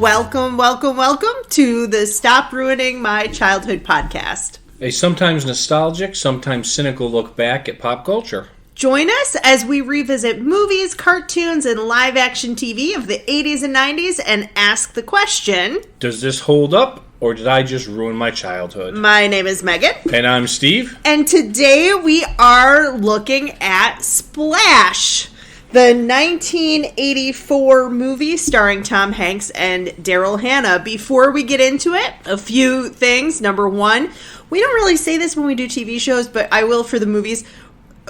Welcome to the Stop Ruining My Childhood podcast. A sometimes nostalgic, sometimes cynical look back at pop culture. Join us as we revisit movies, cartoons, and live-action TV of the 80s and 90s and ask the question, does this hold up, or did I just ruin my childhood? My name is Megan. And I'm Steve. And today we are looking at Splash, the 1984 movie starring Tom Hanks and Daryl Hannah. Before we get into it, a few things. Number one, we don't really say this when we do TV shows, but I will for the movies.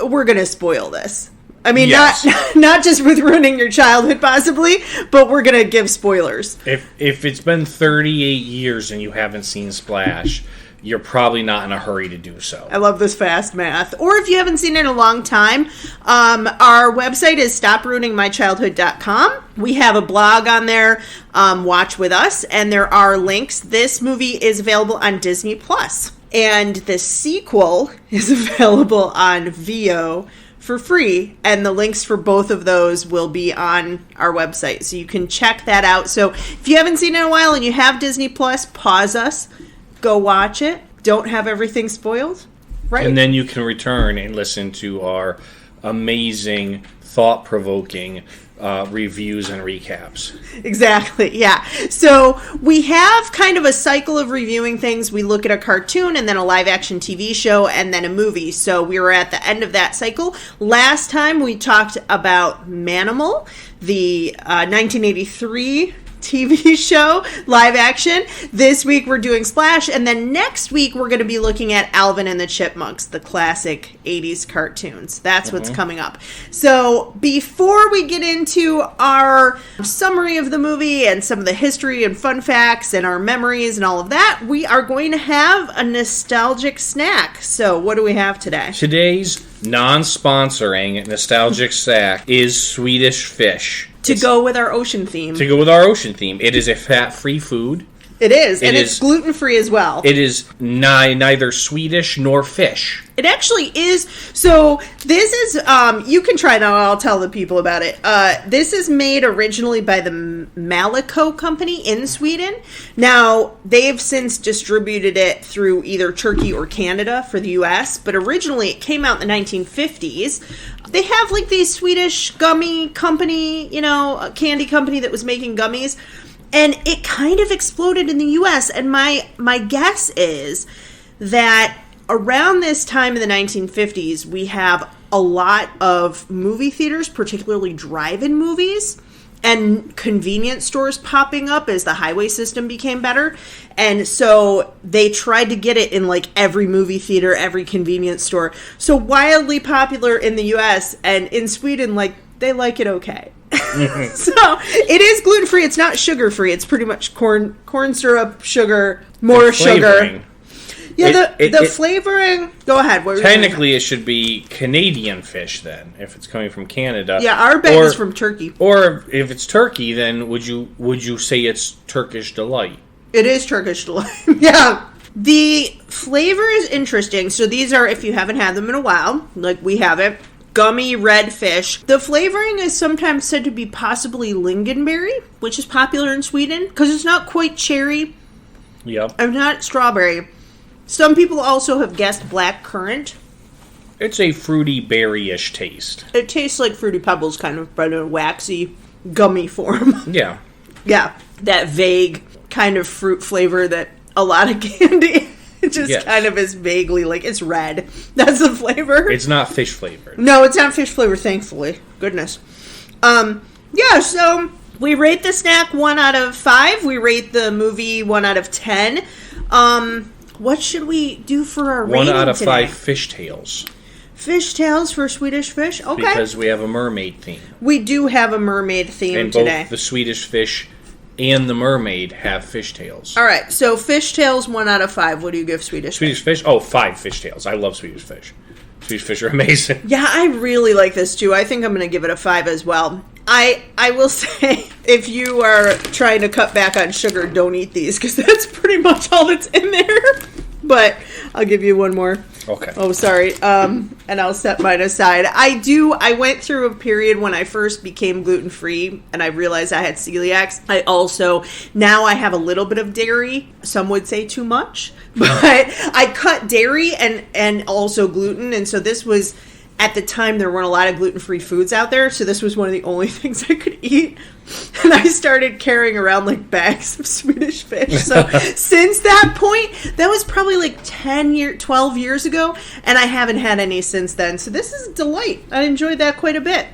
We're going to spoil this. I mean, yes. not just with ruining your childhood, possibly, but we're going to give spoilers. If it's been 38 years and you haven't seen Splash, you're probably not in a hurry to do so. I love this fast math. Or if you haven't seen it in a long time, our website is stopruiningmychildhood.com. We have a blog on there, Watch With Us, and there are links. This movie is available on Disney+. And the sequel is available on VO for free, and the links for both of those will be on our website, so you can check that out. So if you haven't seen it in a while and you have Disney+, pause us, go watch it. Don't have everything spoiled, right? And then you can return and listen to our amazing, thought-provoking reviews and recaps. Exactly, yeah. So we have kind of a cycle of reviewing things. We look at a cartoon and then a live-action TV show and then a movie. So we were at the end of that cycle. Last time we talked about Manimal, the 1983 TV show, live action. This week we're doing Splash, and then next week we're going to be looking at Alvin and the Chipmunks, the classic 80s cartoons. That's what's coming up. So before we get into our summary of the movie and some of the history and fun facts and our memories and all of that, we are going to have a nostalgic snack. So what do we have today? Today's non-sponsoring nostalgic snack is Swedish Fish. To go with our ocean theme. It is a fat-free food. It is, and it's gluten-free as well. It is neither Swedish nor fish. It actually is. So this is, you can try it out. I'll tell the people about it. This is made originally by the Malico company in Sweden. Now, they've since distributed it through either Turkey or Canada for the U.S., but originally it came out in the 1950s. They have like these Swedish gummy company, a candy company that was making gummies. And it kind of exploded in the U.S. And my guess is that around this time in the 1950s, we have a lot of movie theaters, particularly drive-in movies, and convenience stores popping up as the highway system became better. And so they tried to get it in like every movie theater, every convenience store. So wildly popular in the U.S. and in Sweden, like they like it okay. So it is gluten-free. It's not sugar-free. It's pretty much corn syrup, sugar, more sugar. Yeah, the flavoring. Go ahead. Technically, it should be Canadian fish then, if it's coming from Canada. Yeah, our bag is from Turkey. Or if it's turkey, then would you say it's Turkish delight? It is Turkish delight. Yeah. The flavor is interesting. So these are, if you haven't had them in a while, like we haven't, gummy red fish. The flavoring is sometimes said to be possibly lingonberry, which is popular in Sweden, because it's not quite cherry. Yep. And not strawberry. Some people also have guessed black currant. It's a fruity berry-ish taste. It tastes like Fruity Pebbles, kind of, but in a waxy, gummy form. Yeah. Yeah. That vague kind of fruit flavor that a lot of candy kind of is vaguely like, it's red. That's the flavor. It's not fish flavored. No, it's not fish flavored, thankfully. Goodness. So we rate the snack 1 out of 5. We rate the movie 1 out of 10. What should we do for our rating today? 1 out of 5 fishtails. Fishtails for Swedish Fish? Okay. Because we have a mermaid theme. We do have a mermaid theme today. And both the Swedish Fish and the mermaid have fishtails. All right, so fishtails 1 out of 5. What do you give Swedish Fish? Oh, 5 fishtails. I love Swedish Fish. Swedish Fish are amazing. Yeah, I really like this too. I think I'm going to give it a 5 as well. I will say, if you are trying to cut back on sugar, don't eat these, because that's pretty much all that's in there. But I'll give you one more. Okay. Oh, sorry. And I'll set mine aside. I went through a period when I first became gluten-free and I realized I had celiac. Now I have a little bit of dairy. Some would say too much. But I cut dairy and also gluten. And so this was, at the time, there weren't a lot of gluten-free foods out there. So this was one of the only things I could eat. And I started carrying around like bags of Swedish Fish. So since that point, that was probably like 12 years ago. And I haven't had any since then. So this is a delight. I enjoyed that quite a bit.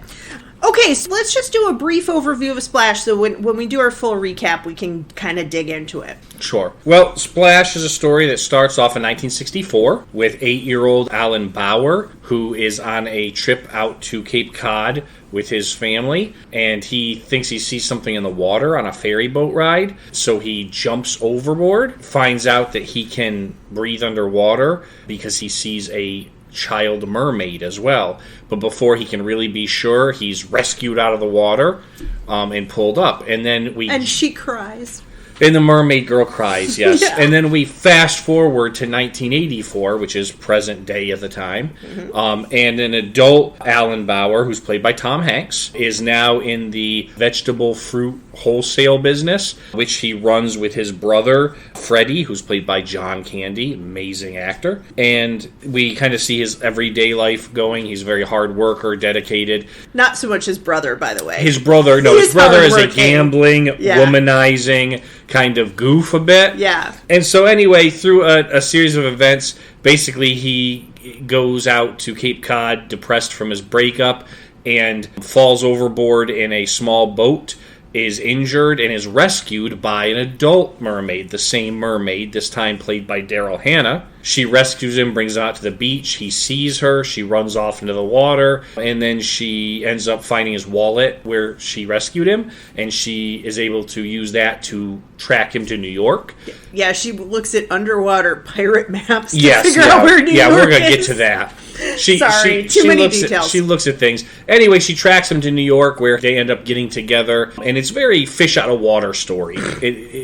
Okay, so let's just do a brief overview of Splash, so when we do our full recap, we can kind of dig into it. Sure. Well, Splash is a story that starts off in 1964 with 8-year-old Alan Bauer, who is on a trip out to Cape Cod with his family, and he thinks he sees something in the water on a ferry boat ride, so he jumps overboard, finds out that he can breathe underwater because he sees a child mermaid as well. But before he can really be sure, he's rescued out of the water and pulled up. And she cries. And the mermaid girl cries, yes. Yeah. And then we fast forward to 1984, which is present day at the time. Mm-hmm. And an adult Alan Bauer, who's played by Tom Hanks, is now in the vegetable fruit wholesale business, which he runs with his brother, Freddie, who's played by John Candy, amazing actor. And we kind of see his everyday life going. He's a very hard worker, dedicated. Not so much his brother, by the way. His brother is a gambling, womanizing kind of goof a bit. Yeah. And so anyway, through a series of events, basically he goes out to Cape Cod depressed from his breakup and falls overboard in a small boat, is injured, and is rescued by an adult mermaid, the same mermaid, this time played by Daryl Hannah. She rescues him, brings him out to the beach. He sees her. She runs off into the water, and then she ends up finding his wallet where she rescued him, and she is able to use that to track him to New York. Yeah, she looks at underwater pirate maps to figure out where New York we're going to get to that. Too many details. She looks at things. Anyway, she tracks him to New York, where they end up getting together, and it's very fish out of water story.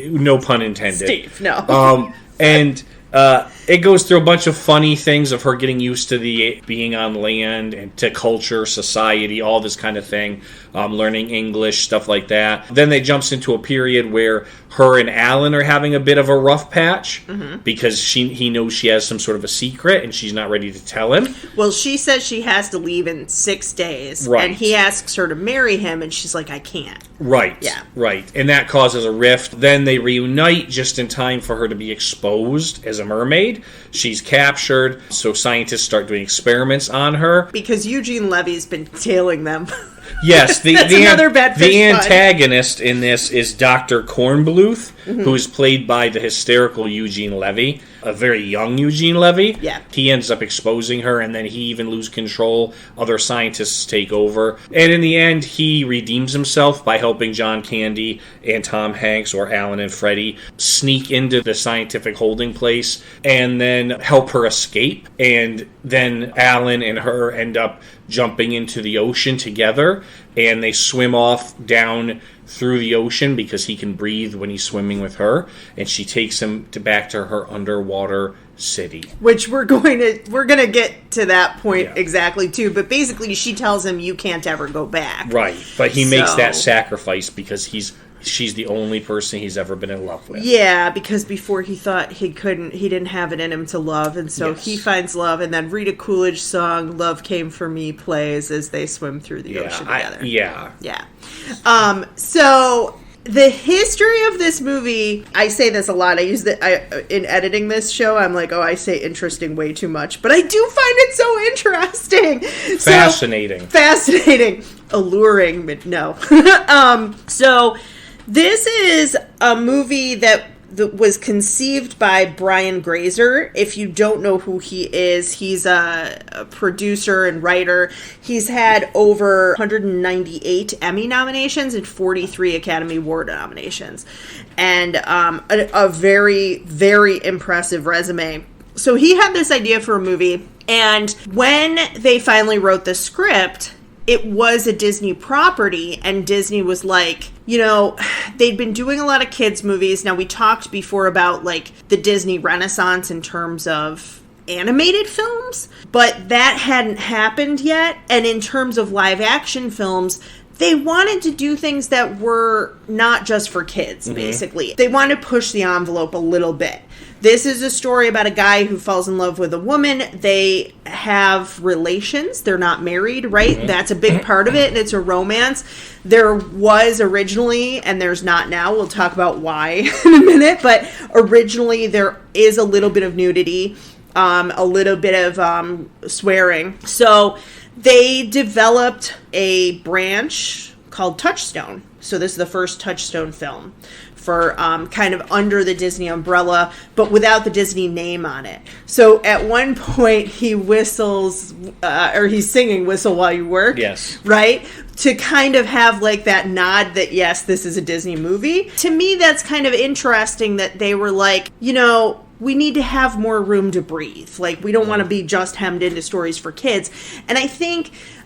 No pun intended. Steve, no. It goes through a bunch of funny things of her getting used to the being on land and to culture, society, all this kind of thing, learning English, stuff like that. Then they jumps into a period where her and Alan are having a bit of a rough patch because he knows she has some sort of a secret and she's not ready to tell him. Well, she says she has to leave in 6 days, right. And he asks her to marry him, and she's like, I can't. Right. Yeah. Right. And that causes a rift. Then they reunite just in time for her to be exposed as a mermaid. She's captured, so scientists start doing experiments on her. Because Eugene Levy's been tailing them. Yes, the antagonist antagonist in this is Dr. Kornbluth, who is played by the hysterical Eugene Levy, a very young Eugene Levy. Yeah. He ends up exposing her, and then he even loses control. Other scientists take over. And in the end, he redeems himself by helping John Candy and Tom Hanks, or Alan and Freddie, sneak into the scientific holding place and then help her escape. And then Alan and her end up jumping into the ocean together, and they swim off down through the ocean because he can breathe when he's swimming with her, and she takes him back to her underwater city. Which we're gonna get to that point exactly too. But basically, she tells him you can't ever go back. Right, but he makes that sacrifice because she's the only person he's ever been in love with. Yeah, because before he thought he didn't have it in him to love, and so he finds love, and then Rita Coolidge's song "Love Came for Me" plays as they swim through the ocean together. Yeah. So the history of this movie, I say this a lot. I use in editing this show. I'm like, I say interesting way too much, but I do find it so interesting, fascinating, alluring, but no. So this is a movie that was conceived by Brian Grazer. If you don't know who he is, he's a producer and writer. He's had over 198 Emmy nominations and 43 Academy Award nominations. And a very, very impressive resume. So he had this idea for a movie, and when they finally wrote the script, it was a Disney property, and Disney was like, they'd been doing a lot of kids movies. Now, we talked before about, like, the Disney Renaissance in terms of animated films, but that hadn't happened yet. And in terms of live action films, they wanted to do things that were not just for kids, basically. They wanted to push the envelope a little bit. This is a story about a guy who falls in love with a woman. They have relations. They're not married, right? That's a big part of it, and it's a romance. There was originally, and there's not now. We'll talk about why in a minute. But originally, there is a little bit of nudity, a little bit of swearing. So they developed a branch called Touchstone. So this is the first Touchstone film for kind of under the Disney umbrella, but without the Disney name on it. So at one point he whistles, or he's singing Whistle While You Work. Yes. Right? To kind of have like that nod that, yes, this is a Disney movie. To me, that's kind of interesting that they were like, you know, we need to have more room to breathe. Like, we don't want to be just hemmed into stories for kids. And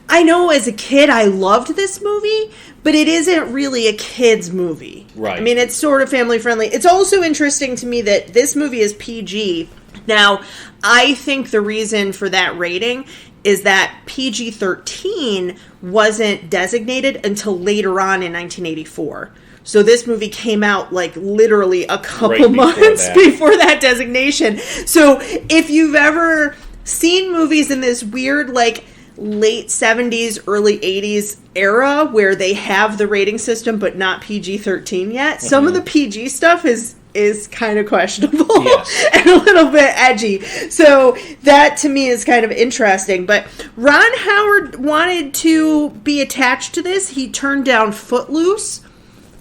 I know as a kid I loved this movie, but it isn't really a kid's movie. Right. I mean, it's sort of family friendly. It's also interesting to me that this movie is PG. Now, I think the reason for that rating is that PG-13 wasn't designated until later on in 1984. So this movie came out like literally a couple months before that designation. So if you've ever seen movies in this weird like late 70s, early 80s era where they have the rating system but not PG-13 yet, some of the PG stuff is kind of questionable. Yes. And a little bit edgy. So that to me is kind of interesting. But Ron Howard wanted to be attached to this. He turned down Footloose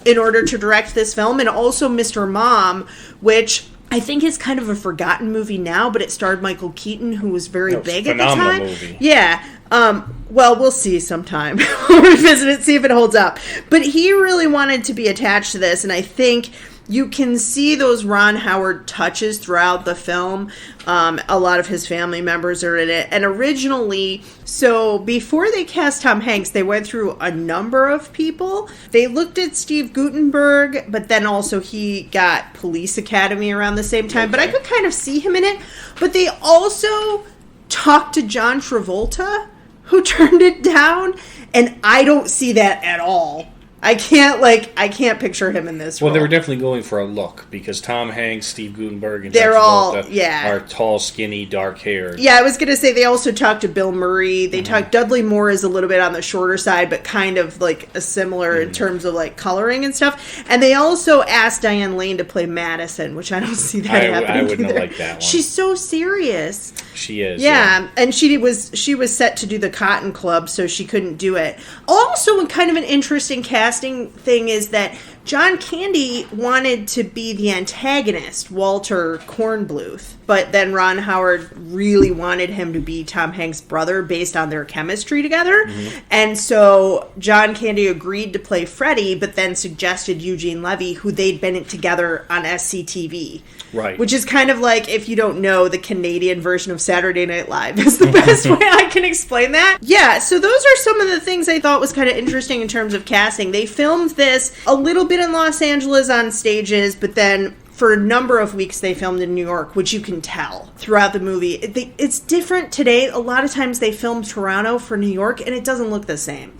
in order to direct this film, and also Mr. Mom, which I think is kind of a forgotten movie now, but it starred Michael Keaton, who was very big at the time. Movie. Yeah. Well, we'll see sometime. We'll revisit it, see if it holds up. But he really wanted to be attached to this, and I think you can see those Ron Howard touches throughout the film. A lot of his family members are in it. And originally, so before they cast Tom Hanks, they went through a number of people. They looked at Steve Guttenberg, but then also he got Police Academy around the same time. Okay. But I could kind of see him in it. But they also talked to John Travolta, who turned it down. And I don't see that at all. I can't picture him in this role. Well, they were definitely going for a look, because Tom Hanks, Steve Guttenberg, and they're all are tall, skinny, dark-haired. Yeah, I was going to say they also talked to Bill Murray. They talked, Dudley Moore is a little bit on the shorter side, but kind of like a similar in terms of like coloring and stuff. And they also asked Diane Lane to play Madison, which I don't see that happening I wouldn't either. have liked that one. She's so serious. She is. Yeah, and she was set to do the Cotton Club, so she couldn't do it. Also, kind of an interesting casting thing is that John Candy wanted to be the antagonist, Walter Kornbluth, but then Ron Howard really wanted him to be Tom Hanks' brother based on their chemistry together. And so John Candy agreed to play Freddie, but then suggested Eugene Levy, who they'd been together on SCTV. Right. Which is kind of like, if you don't know, the Canadian version of Saturday Night Live is the best way I can explain that. Yeah, so those are some of the things I thought was kind of interesting in terms of casting. They filmed this a little bit in Los Angeles on stages, but then for a number of weeks they filmed in New York, which you can tell throughout the movie. It's different today. A lot of times they film Toronto for New York, and it doesn't look the same.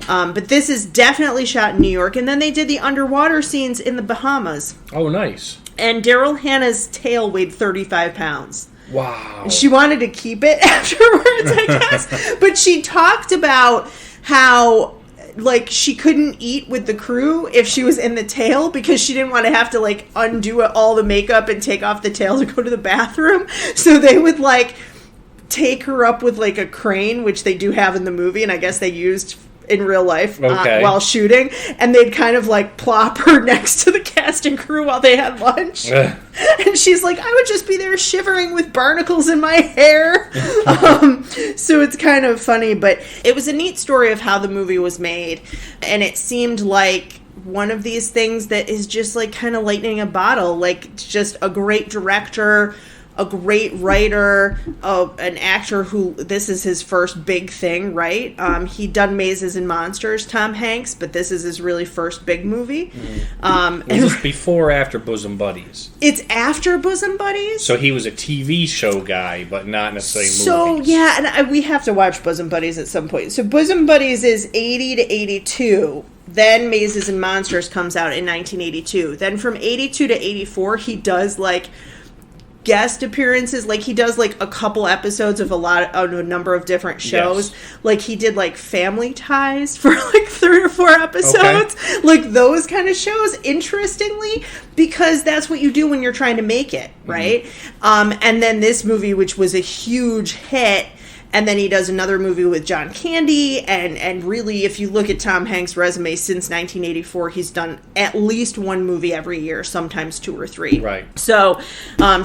But this is definitely shot in New York. And then they did the underwater scenes in the Bahamas. Oh, nice. And Daryl Hannah's tail weighed 35 pounds. Wow. She wanted to keep it afterwards, I guess. But she talked about how, like, she couldn't eat with the crew if she was in the tail because she didn't want to have to, like, undo all the makeup and take off the tail to go to the bathroom. So they would, like, take her up with, like, a crane, which they do have in the movie, and I guess they used in real life while shooting, and they'd kind of like plop her next to the cast and crew while they had lunch. And she's like, I would just be there shivering with barnacles in my hair. So it's kind of funny, but it was a neat story of how the movie was made, and it seemed like one of these things that is just like kind of lightning in a bottle, like just a great director a great writer, an actor who this is his first big thing, right? He'd done Mazes and Monsters, Tom Hanks, but this is his really first big movie. Was this before or after Bosom Buddies? It's after Bosom Buddies. So he was a TV show guy, but not necessarily movies. So, yeah, and we have to watch Bosom Buddies at some point. So Bosom Buddies is 80 to 82. Then Mazes and Monsters comes out in 1982. Then from 82 to 84, he does, like, guest appearances. Like, he does, like, a couple episodes of a number of different shows. Yes. Like, he did, like, Family Ties for, like, 3 or 4 episodes. Okay. Like, those kind of shows, interestingly, because that's what you do when you're trying to make it, right? And then this movie, which was a huge hit. And then he does another movie with John Candy, and really, if you look at Tom Hanks' resume since 1984, he's done at least one movie every year, sometimes 2 or 3. Right. So,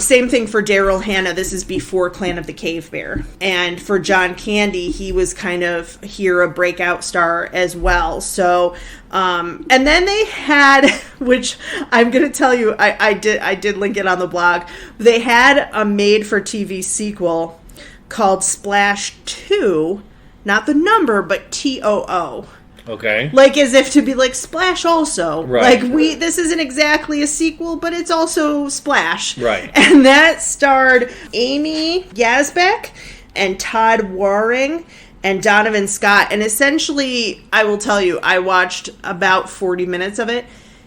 same thing for Daryl Hannah. This is before Clan of the Cave Bear. And for John Candy, he was kind of here a breakout star as well. So, and then they had, which I'm going to tell you, I did link it on the blog. They had a made-for-TV sequel called Splash 2, not the number, but TOO. Okay. Like, as if to be like, Splash also. Right. Like, this isn't exactly a sequel, but it's also Splash. Right. And that starred Amy Yazbek and Todd Waring and Donovan Scott. And essentially, I will tell you, I watched about 40 minutes of it.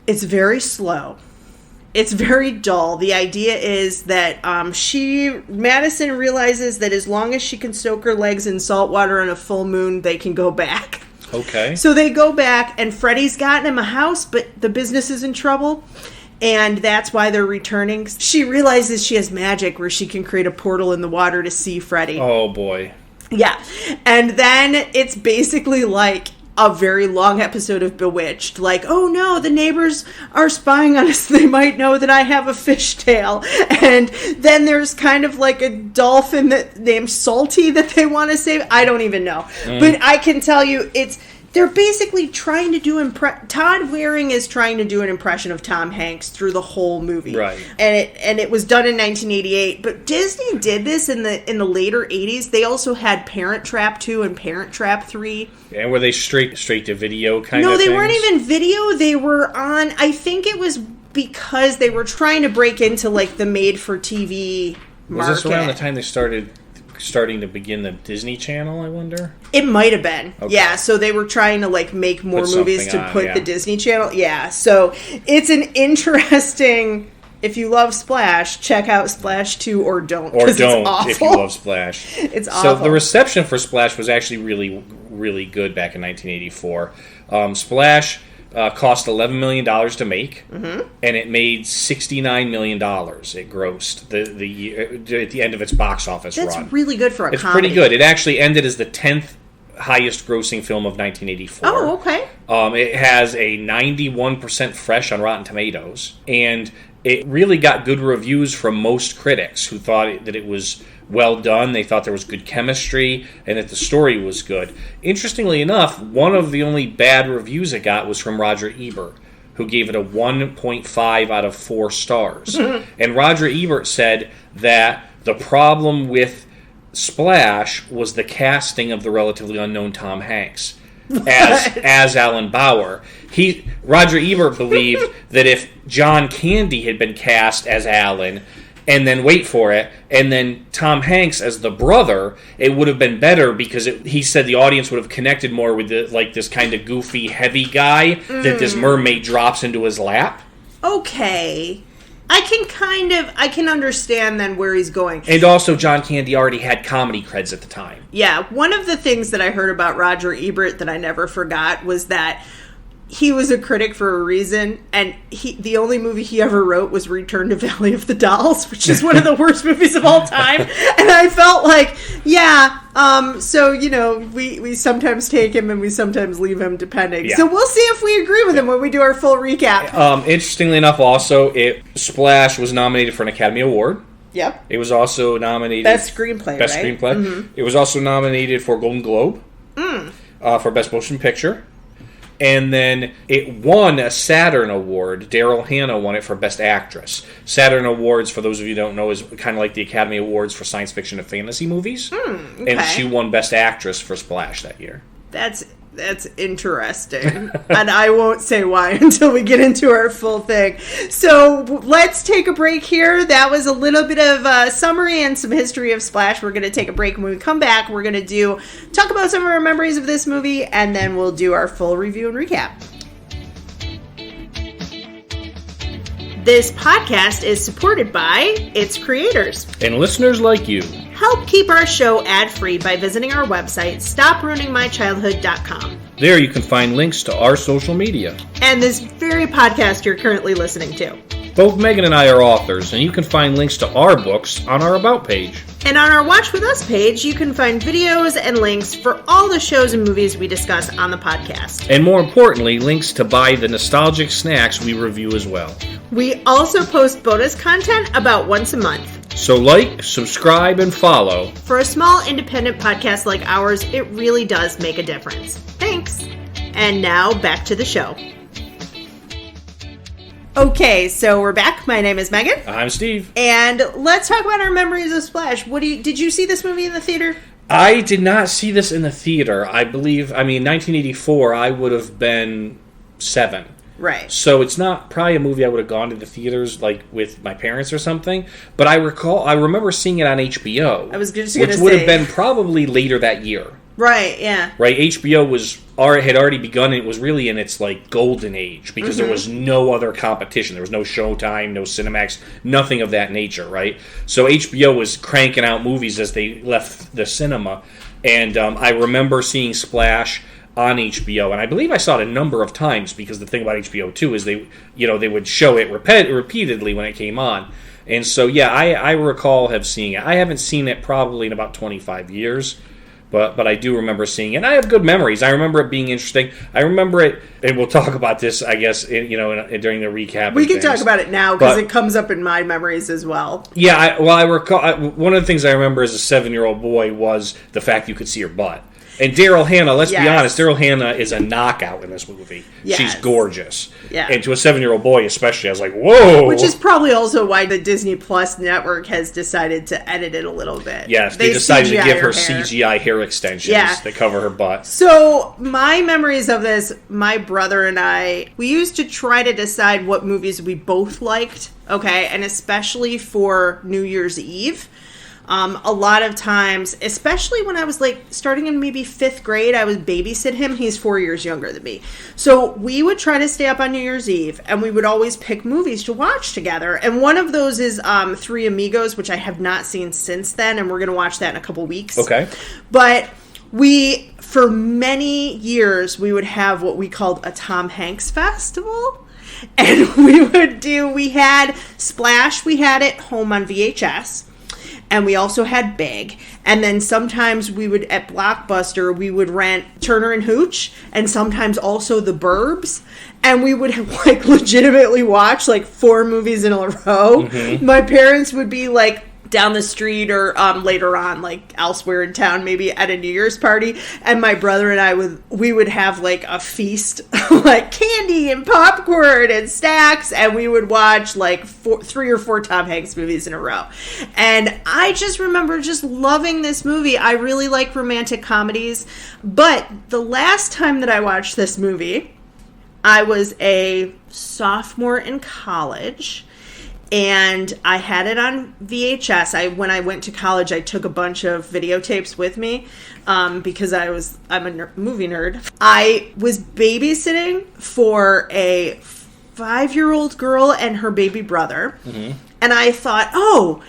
It's very slow. It's very dull. The idea is that Madison realizes that as long as she can soak her legs in salt water on a full moon, they can go back. Okay. So they go back, and Freddie's gotten him a house, but the business is in trouble, and that's why they're returning. She realizes she has magic where she can create a portal in the water to see Freddie. Oh, boy. Yeah. And then it's basically like a very long episode of Bewitched. Like, oh no, the neighbors are spying on us. They might know that I have a fishtail. And then there's kind of like a dolphin named Salty that they want to save. I don't even know. But I can tell you, they're basically trying to do Todd Waring is trying to do an impression of Tom Hanks through the whole movie. Right. And it was done in 1988, but Disney did this in the later 80s. They also had Parent Trap 2 and Parent Trap 3. And were they straight to video kind of No, they things? weren't even video. They were on, I think it was because they were trying to break into like the made for TV market. Was this around the time they starting to begin the Disney Channel, I wonder? It might have been. Okay. Yeah, so they were trying to like make more movies to put the Disney Channel. Yeah, so it's an interesting, if you love Splash, check out Splash 2 or don't. Or don't it's awful. if you love Splash. It's awful. So the reception for Splash was actually really, really good back in 1984. Splash cost $11 million to make, and it made $69 million. It grossed at the end of its box office run. That's really good for a comedy. It's pretty good. It actually ended as the 10th highest grossing film of 1984. Oh, okay. It has a 91% fresh on Rotten Tomatoes, and it really got good reviews from most critics who thought that it was well done. They thought there was good chemistry and that the story was good. Interestingly enough, one of the only bad reviews it got was from Roger Ebert, who gave it a 1.5 out of 4 stars. And Roger Ebert said that the problem with Splash was the casting of the relatively unknown Tom Hanks as Alan Bauer. Roger Ebert believed that if John Candy had been cast as Alan, and then wait for it, and then Tom Hanks as the brother, it would have been better because he said the audience would have connected more with this kind of goofy, heavy guy that this mermaid drops into his lap. Okay. I can understand then where he's going. And also, John Candy already had comedy creds at the time. Yeah, one of the things that I heard about Roger Ebert that I never forgot was that he was a critic for a reason, and the only movie he ever wrote was Return to Valley of the Dolls, which is one of the worst movies of all time. And I felt like, so, we sometimes take him and we sometimes leave him depending. Yeah. So we'll see if we agree with him when we do our full recap. Interestingly enough, also, Splash was nominated for an Academy Award. Yep. It was also nominated... Best Screenplay, Best right? Screenplay. Mm-hmm. It was also nominated for Golden Globe for Best Motion Picture. And then it won a Saturn Award. Daryl Hannah won it for Best Actress. Saturn Awards, for those of you who don't know, is kind of like the Academy Awards for science fiction and fantasy movies. Okay. And she won Best Actress for Splash that year. That's interesting. And I won't say why until we get into our full thing. So let's take a break here. That was a little bit of a summary and some history of Splash. We're going to take a break. When we come back, we're going to talk about some of our memories of this movie, and then we'll do our full review and recap. This podcast is supported by its creators and listeners like you. Help keep our show ad-free by visiting our website, stopruiningmychildhood.com. There you can find links to our social media. And this very podcast you're currently listening to. Both Megan and I are authors, and you can find links to our books on our About page. And on our Watch With Us page, you can find videos and links for all the shows and movies we discuss on the podcast. And more importantly, links to buy the nostalgic snacks we review as well. We also post bonus content about once a month. So like, subscribe, and follow. For a small independent podcast like ours, it really does make a difference. Thanks. And now back to the show. Okay, so we're back. My name is Megan. I'm Steve. And let's talk about our memories of Splash. Did you see this movie in the theater? I did not see this in the theater. I believe, 1984, I would have been 7. Right. So it's not probably a movie I would have gone to the theaters like with my parents or something. But I remember seeing it on HBO. I was just going to say. Which would have been probably later that year. Right, yeah. Right, HBO had already begun, and it was really in its like golden age because there was no other competition. There was no Showtime, no Cinemax, nothing of that nature, right? So HBO was cranking out movies as they left the cinema, and I remember seeing Splash on HBO, and I believe I saw it a number of times because the thing about HBO too is they would show it repeatedly when it came on, and so yeah, I recall have seen it. I haven't seen it probably in about 25 years. But I do remember seeing it. And I have good memories. I remember it being interesting. I remember it, and we'll talk about this, I guess, during the recap. We can talk about it now because it comes up in my memories as well. Yeah, I recall. One of the things I remember as a 7-year-old boy was the fact you could see her butt. And Daryl Hannah, let's be honest, Daryl Hannah is a knockout in this movie. Yes. She's gorgeous. Yeah. And to a 7-year-old boy especially, I was like, whoa! Which is probably also why the Disney Plus network has decided to edit it a little bit. Yes, they decided to give her CGI hair extensions that cover her butt. So, my memories of this, my brother and I, we used to try to decide what movies we both liked, okay? And especially for New Year's Eve. A lot of times, especially when I was like starting in maybe 5th grade, I would babysit him. He's 4 years younger than me. So we would try to stay up on New Year's Eve, and we would always pick movies to watch together. And one of those is Three Amigos, which I have not seen since then, and we're going to watch that in a couple weeks. Okay. But for many years, we would have what we called a Tom Hanks festival. And we had Splash, we had it home on VHS. And we also had Big. And then sometimes at Blockbuster, we would rent Turner and Hooch, and sometimes also The Burbs. And we would like legitimately watch like 4 movies in a row. Mm-hmm. My parents would be like down the street or later on, like elsewhere in town, maybe at a New Year's party. And my brother and I would have like a feast, like candy and popcorn and snacks. And we would watch like 3 or 4 Tom Hanks movies in a row. And I just remember just loving this movie. I really like romantic comedies. But the last time that I watched this movie, I was a sophomore in college. And I had it on VHS. When I went to college, I took a bunch of videotapes with me because I'm a movie nerd. I was babysitting for a 5-year-old girl and her baby brother. Mm-hmm. And I thought,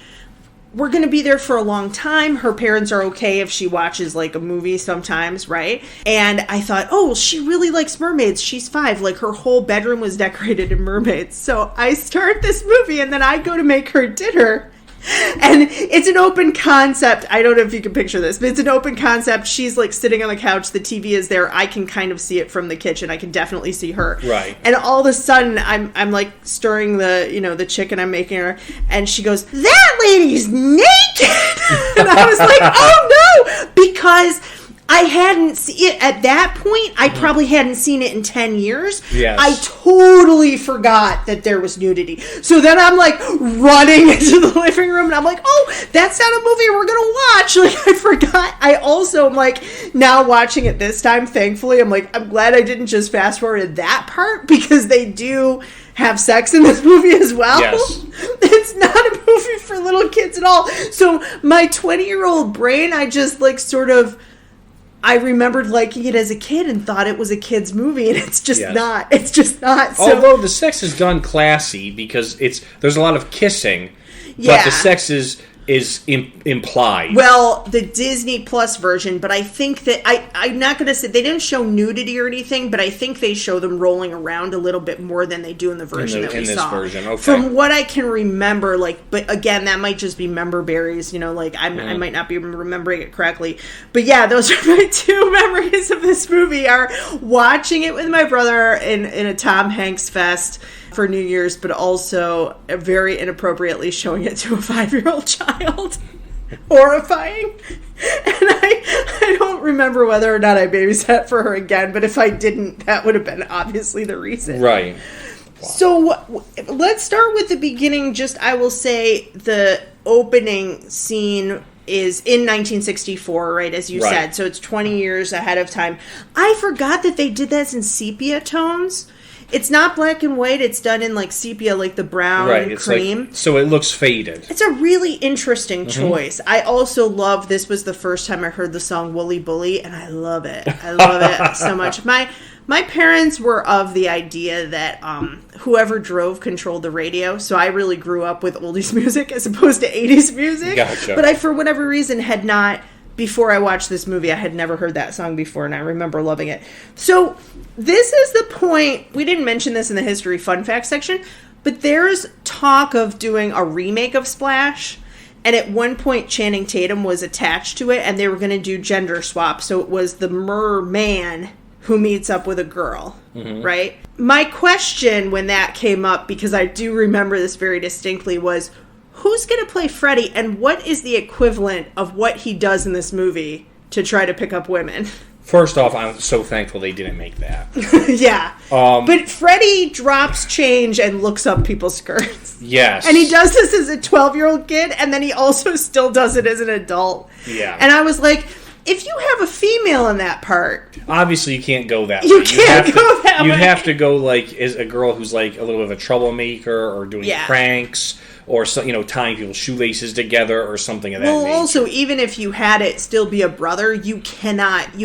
we're going to be there for a long time. Her parents are okay if she watches like a movie sometimes, right? And I thought, she really likes mermaids. She's 5. Like her whole bedroom was decorated in mermaids. So I start this movie and then I go to make her dinner. And it's an open concept. I don't know if you can picture this, but it's an open concept. She's like sitting on the couch. The TV is there. I can kind of see it from the kitchen. I can definitely see her. Right. And all of a sudden, I'm like stirring the chicken I'm making her, and she goes, "That lady's naked!" And I was like, "Oh no!" Because I hadn't seen it at that point. I probably hadn't seen it in 10 years. Yes. I totally forgot that there was nudity. So then I'm like running into the living room and I'm like, oh, that's not a movie we're going to watch. Like, I forgot. I also am like, now watching it this time, thankfully, I'm like, I'm glad I didn't just fast forward to that part, because they do have sex in this movie as well. Yes. It's not a movie for little kids at all. So my 20-year-old brain, I just like sort of, I remembered liking it as a kid and thought it was a kid's movie, and it's just not. It's just not. So, although the sex is done classy, because there's a lot of kissing, but the sex is implied. Well, the Disney Plus version, but I think that I'm not going to say they didn't show nudity or anything, but I think they show them rolling around a little bit more than they do in the version that we saw. In this version, okay. From what I can remember, like, but again, that might just be member berries, like I might not be remembering it correctly. But yeah, those are my two memories of this movie, are watching it with my brother in a Tom Hanks fest for New Year's, but also very inappropriately showing it to a 5-year-old child. Horrifying. And I don't remember whether or not I babysat for her again, but if I didn't, that would have been obviously the reason. Right. Wow. So let's start with the beginning. Just, I will say, the opening scene is in 1964, right, as you said. So it's 20 years ahead of time. I forgot that they did this in sepia tones. It's not black and white. It's done in like sepia, like the brown cream. Like, so it looks faded. It's a really interesting choice. I also love, this was the first time I heard the song Wooly Bully, and I love it. I love it so much. My parents were of the idea that whoever drove controlled the radio, so I really grew up with oldies music as opposed to 80s music. Gotcha. But I, for whatever reason, had not... Before I watched this movie, I had never heard that song before, and I remember loving it. So this is the point. We didn't mention this in the history fun fact section, but there's talk of doing a remake of Splash, and at one point Channing Tatum was attached to it, and they were going to do gender swap, so it was the merman who meets up with a girl, right? My question when that came up, because I do remember this very distinctly, was... who's going to play Freddy, and what is the equivalent of what he does in this movie to try to pick up women? First off, I'm so thankful they didn't make that. Yeah. But Freddy drops change and looks up people's skirts. Yes. And he does this as a 12-year-old kid, and then he also still does it as an adult. Yeah. And I was like... if you have a female in that part... obviously, you can't go that way. You can't go that way. You'd have to go, like, as a girl who's, like, a little bit of a troublemaker or doing pranks or, tying people's shoelaces together or something of that nature. Well, also, even if you had it still be a brother, you can't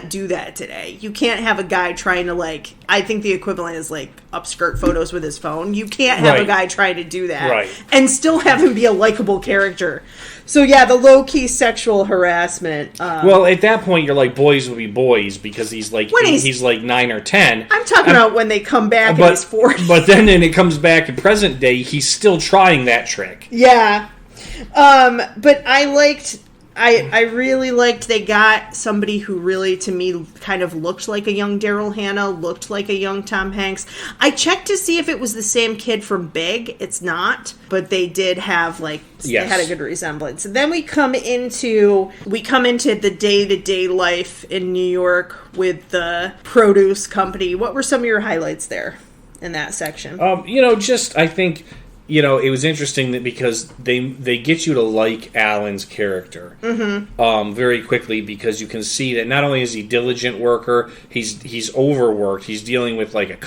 do that today. You can't have a guy trying to, like... I think the equivalent is, like, upskirt photos with his phone. You can't have a guy trying to do that and still have him be a likable character. So, yeah, the low-key sexual harassment. Well, at that point, you're like, boys will be boys, because he's like 9 or 10. I'm talking about when they come back and he's 40. But then when it comes back in present day, he's still trying that trick. Yeah. But I really liked they got somebody who really, to me, kind of looked like a young Daryl Hannah, looked like a young Tom Hanks. I checked to see if it was the same kid from Big. It's not. But they did have, they had a good resemblance. And then we come into the day-to-day life in New York with the produce company. What were some of your highlights there in that section? I think... it was interesting that because they get you to like Alan's character very quickly, because you can see that not only is he a diligent worker, he's overworked, he's dealing with like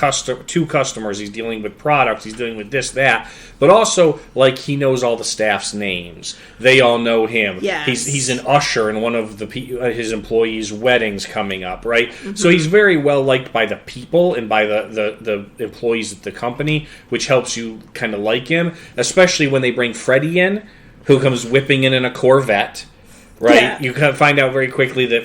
two customers, he's dealing with products, he's dealing with this, that, but also like he knows all the staff's names. They all know him. Yes. He's an usher in one of his employees' weddings coming up, right? So he's very well liked by the people and by the employees at the company, which helps you kind of like him, especially when they bring Freddy in, who comes whipping in a Corvette, right? Yeah. You can find out very quickly that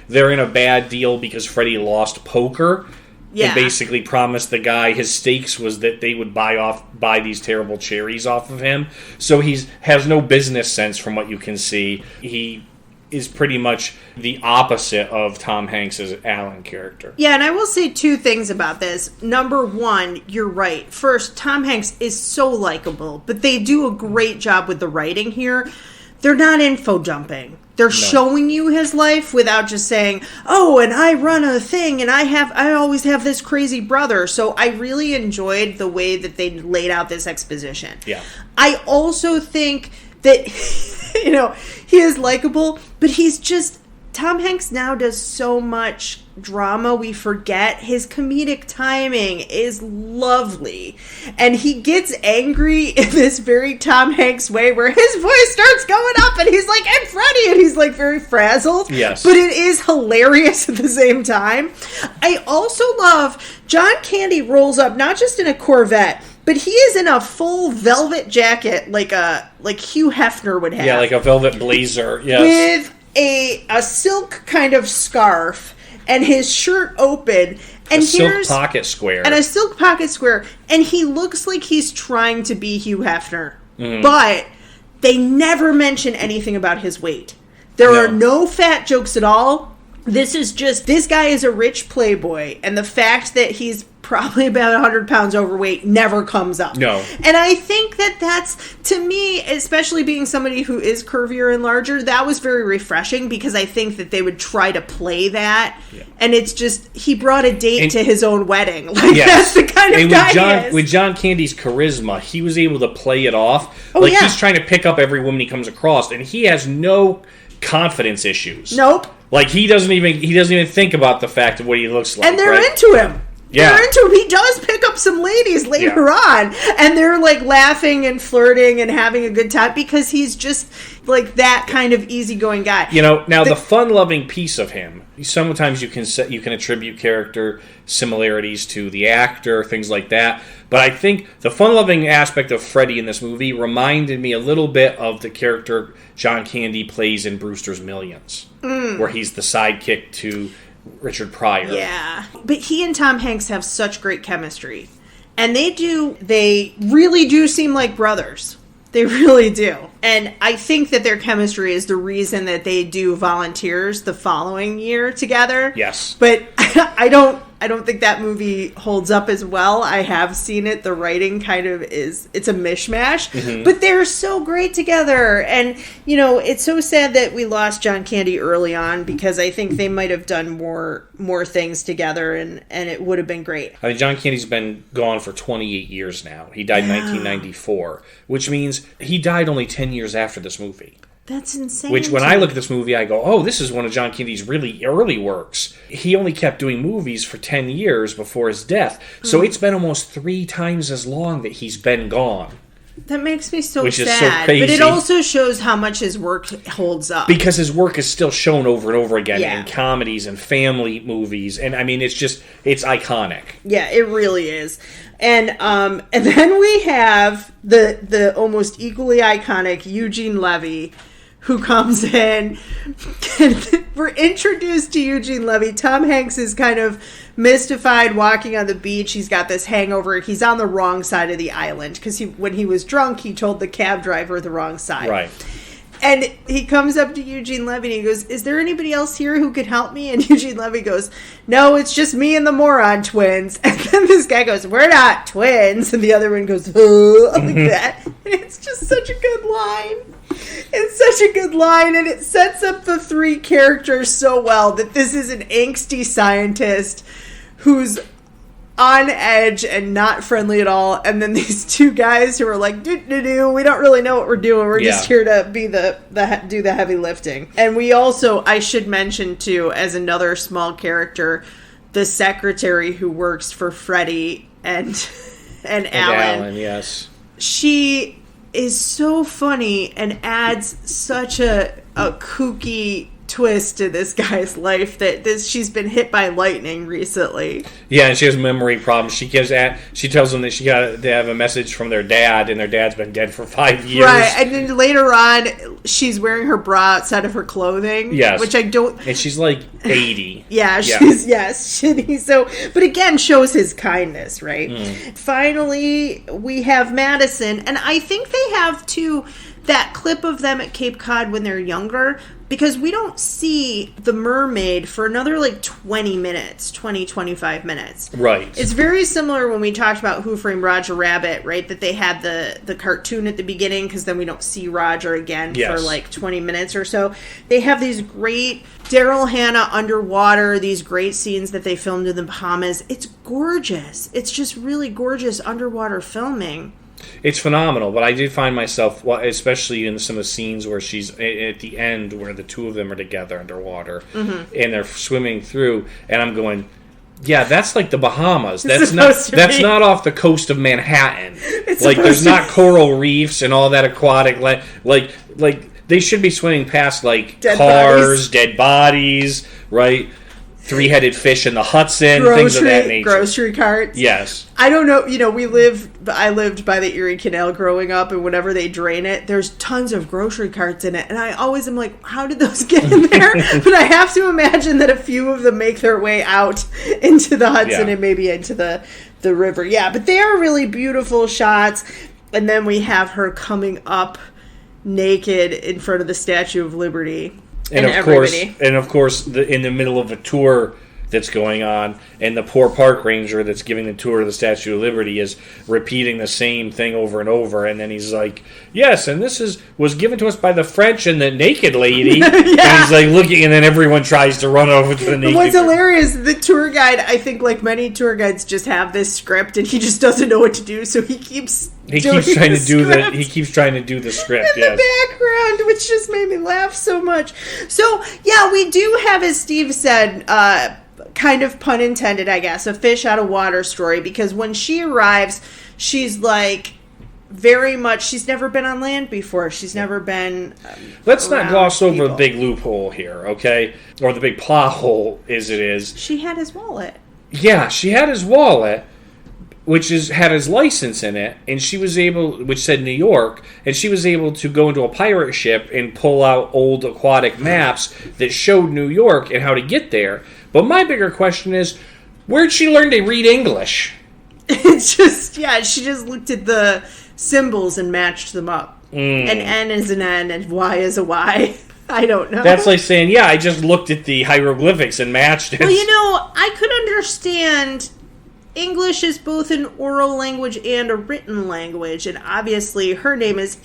they're in a bad deal because Freddy lost poker and basically promised the guy his stakes was that they would buy these terrible cherries off of him. So he has no business sense from what you can see. He is pretty much the opposite of Tom Hanks' Alan character. Yeah, and I will say two things about this. Number one, you're right. First, Tom Hanks is so likable, but they do a great job with the writing here. They're not info dumping. They're showing you his life without just saying, oh, and I run a thing and I always have this crazy brother. So I really enjoyed the way that they laid out this exposition. Yeah. I also think that, he is likable, but he's just, Tom Hanks now does so much drama, we forget. His comedic timing is lovely. And he gets angry in this very Tom Hanks way where his voice starts going up and he's like, I'm Freddy, and he's like very frazzled. Yes. But it is hilarious at the same time. I also love John Candy rolls up, not just in a Corvette, but he is in a full velvet jacket like Hugh Hefner would have. Yeah, like a velvet blazer. Yes. With a silk kind of scarf and his shirt open and a silk pocket square. And he looks like he's trying to be Hugh Hefner. Mm-hmm. But they never mention anything about his weight. There are no fat jokes at all. This is just, this guy is a rich playboy, and the fact that he's probably about 100 pounds overweight never comes up. No. And I think that that's, to me, especially being somebody who is curvier and larger, that was very refreshing because I think that they would try to play that. Yeah. And it's just, he brought a date to his own wedding. Like, that's the kind of guy he is. With John Candy's charisma, he was able to play it off. He's trying to pick up every woman he comes across, and he has no confidence issues. Nope. Like, he doesn't even think about the fact of what he looks like. And they're into him. Yeah. They're into him. He does pick up some ladies later on, and they're like laughing and flirting and having a good time because he's just like that kind of easygoing guy. Now the fun-loving piece of him, sometimes you can attribute character similarities to the actor, things like that. But I think the fun-loving aspect of Freddy in this movie reminded me a little bit of the character John Candy plays in Brewster's Millions, where he's the sidekick to Richard Pryor. Yeah. But he and Tom Hanks have such great chemistry. And they really do seem like brothers. They really do. And I think that their chemistry is the reason that they do Volunteers the following year together. Yes. But I don't think that movie holds up as well. I have seen it. The writing kind of it's a mishmash. Mm-hmm. But they're so great together. And, it's so sad that we lost John Candy early on because I think they might have done more things together and it would have been great. I mean, John Candy's been gone for 28 years now. He died in 1994, which means he died only 10 years after this movie. That's insane. Which, when I look at this movie, I go, oh, this is one of John Candy's really early works. He only kept doing movies for 10 years before his death. So it's been almost 3 times as long that he's been gone. That makes me so Which sad. Is so crazy. But it also shows how much his work holds up. Because his work is still shown over and over again in comedies and family movies. And, I mean, it's iconic. Yeah, it really is. And then we have the almost equally iconic Eugene Levy, who comes in, and we're introduced to Eugene Levy. Tom Hanks is kind of mystified walking on the beach. He's got this hangover. He's on the wrong side of the island because when he was drunk, he told the cab driver the wrong side. Right. And he comes up to Eugene Levy and he goes, is there anybody else here who could help me? And Eugene Levy goes, no, it's just me and the moron twins. And then this guy goes, we're not twins. And the other one goes, like that. And it's just such a good line. It's such a good line, and it sets up the 3 characters so well that this is an angsty scientist who's on edge and not friendly at all, and then these 2 guys who are like, we don't really know what we're doing. We're just here to be do the heavy lifting. And we also, I should mention too, as another small character, the secretary who works for Freddy and Alan. Yes. She is so funny and adds such a kooky twist to this guy's life that she's been hit by lightning recently. Yeah, and she has memory problems. She tells them that they have a message from their dad, and their dad's been dead for 5 years. Right, and then later on, she's wearing her bra outside of her clothing. Yes, which I don't. And she's like 80. She's shitty. So, but again, shows his kindness, right? Finally, we have Madison, and I think they have two that clip of them at Cape Cod when they're younger, because we don't see the mermaid for another like 20 minutes, 25 minutes. Right. It's very similar when we talked about Who Framed Roger Rabbit, right? That they had the cartoon at the beginning, because then we don't see Roger again for like 20 minutes or so. They have these great Daryl Hannah underwater, these great scenes that they filmed in the Bahamas. It's gorgeous. It's just really gorgeous underwater filming. It's phenomenal, but I did find myself, especially in some of the scenes where she's at the end, where the two of them are together underwater, and they're swimming through, and I'm going, yeah, that's like the Bahamas. That's not off the coast of Manhattan. Like, there's not coral reefs and all that aquatic, like they should be swimming past like dead bodies, right? Three-headed fish in the Hudson, things of that nature. Grocery carts. Yes. I don't know, I lived by the Erie Canal growing up, and whenever they drain it, there's tons of grocery carts in it, and I always am like, how did those get in there? But I have to imagine that a few of them make their way out into the Hudson and maybe into the river. Yeah, but they are really beautiful shots, and then we have her coming up naked in front of the Statue of Liberty. And of course, in the middle of a tour that's going on, and the poor park ranger that's giving the tour of the Statue of Liberty is repeating the same thing over and over, and then he's like, yes, and this was given to us by the French and the naked lady. And he's like looking, and then everyone tries to run over to the naked. What's hilarious, the tour guide, I think like many tour guides just have this script, and he just doesn't know what to do, so he keeps trying to do the script in the background, which just made me laugh so much. So yeah, we do have, as Steve said, kind of pun intended, I guess, a fish out of water story, because when she arrives, she's like very much, she's never been on land before. She's never been Let's not gloss over the big loophole here, okay? Or the big plot hole, as it is. She had his wallet. Yeah, she had his wallet, which had his license in it, and she was able, which said New York, and she was able to go into a pirate ship and pull out old aquatic maps that showed New York and how to get there. But my bigger question is, where'd she learn to read English? It's just, she just looked at the symbols and matched them up. And N is an N and Y is a Y. I don't know. That's like saying, I just looked at the hieroglyphics and matched it. Well, I could understand English is both an oral language and a written language, and obviously her name is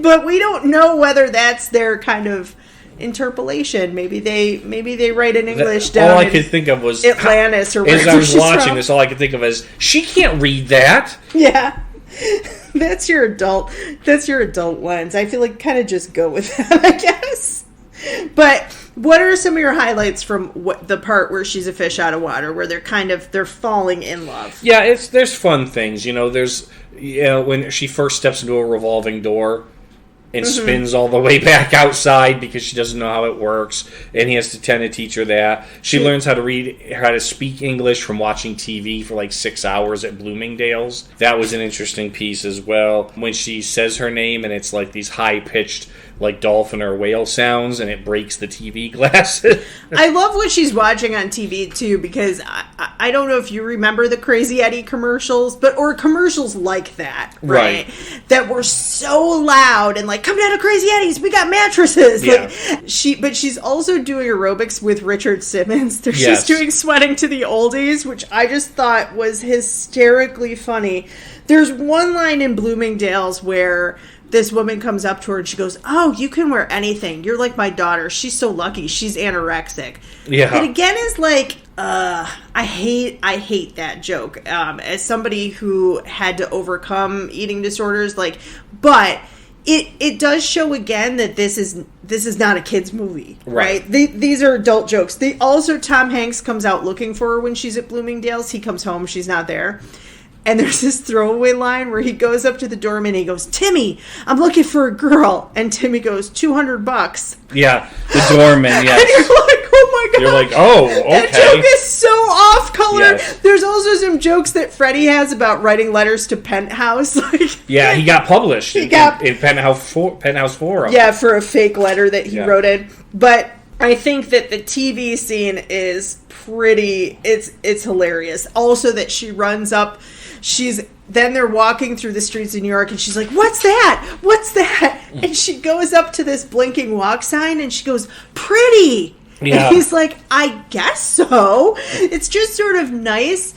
but we don't know whether that's their kind of interpolation. Maybe they write in English down. All I could think of was Atlantis, or wherever as I was she's watching from. this, all I could think of is, she can't read that. Yeah. That's your adult lens. I feel like kind of just go with that, I guess. But what are some of your highlights from the part where she's a fish out of water, where they're falling in love? Yeah, there's fun things. There's when she first steps into a revolving door and spins all the way back outside because she doesn't know how it works, and he has to tend to teach her that. She learns how to speak English from watching TV for like 6 hours at Bloomingdale's. That was an interesting piece as well. When she says her name and it's like these high-pitched like dolphin or whale sounds, and it breaks the TV glasses. I love what she's watching on TV too, because I don't know if you remember the Crazy Eddie commercials, or commercials like that, right? That were so loud and like, come down to Crazy Eddie's, we got mattresses. Yeah. But she's also doing aerobics with Richard Simmons. She's doing Sweating to the Oldies, which I just thought was hysterically funny. There's one line in Bloomingdale's where this woman comes up to her and she goes, "Oh, you can wear anything. You're like my daughter. She's so lucky. She's anorexic." Yeah. It again is like, I hate that joke. As somebody who had to overcome eating disorders, but it does show again that this is not a kid's movie, right? These are adult jokes. Tom Hanks comes out looking for her when she's at Bloomingdale's. He comes home, she's not there. And there's this throwaway line where he goes up to the doorman and he goes, "Timmy, I'm looking for a girl." And Timmy goes, $200. Yeah, the doorman, yes. And you're like, oh my God. You're like, oh, okay. That joke is so off color. Yes. There's also some jokes that Freddie has about writing letters to Penthouse. Yeah, he got published in Penthouse Forum. Yeah, for a fake letter that he wrote in. But I think that the TV scene is it's hilarious. Also that she runs up, she's then they're walking through the streets of New York, and she's like, "What's that? What's that?" And she goes up to this blinking walk sign, and she goes, "Pretty." Yeah. And he's like, "I guess so." It's just sort of nice.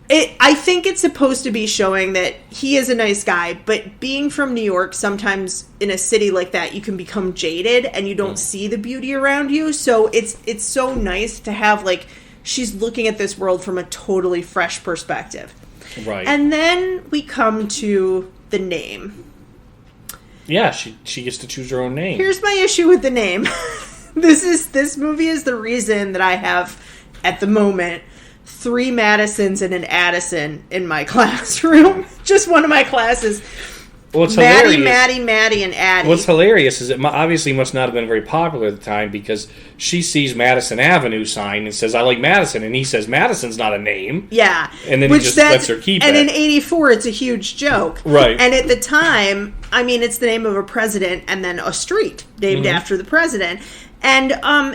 I think it's supposed to be showing that he is a nice guy, but being from New York, sometimes in a city like that, you can become jaded and you don't see the beauty around you. So it's so nice to have, like, she's looking at this world from a totally fresh perspective. Right. And then we come to the name. Yeah, she gets to choose her own name. Here's my issue with the name. This movie is the reason that I have, at the moment, 3 Madisons and an Addison in my classroom. Just one of my classes. What's Maddie, hilarious, Maddie, and Addie. What's hilarious is it obviously must not have been very popular at the time, because she sees Madison Avenue sign and says, "I like Madison," and he says, "Madison's not a name." Yeah. And then he just lets her keep and it. And in '84, it's a huge joke. Right. And at the time, I mean, it's the name of a president and then a street named after the president. And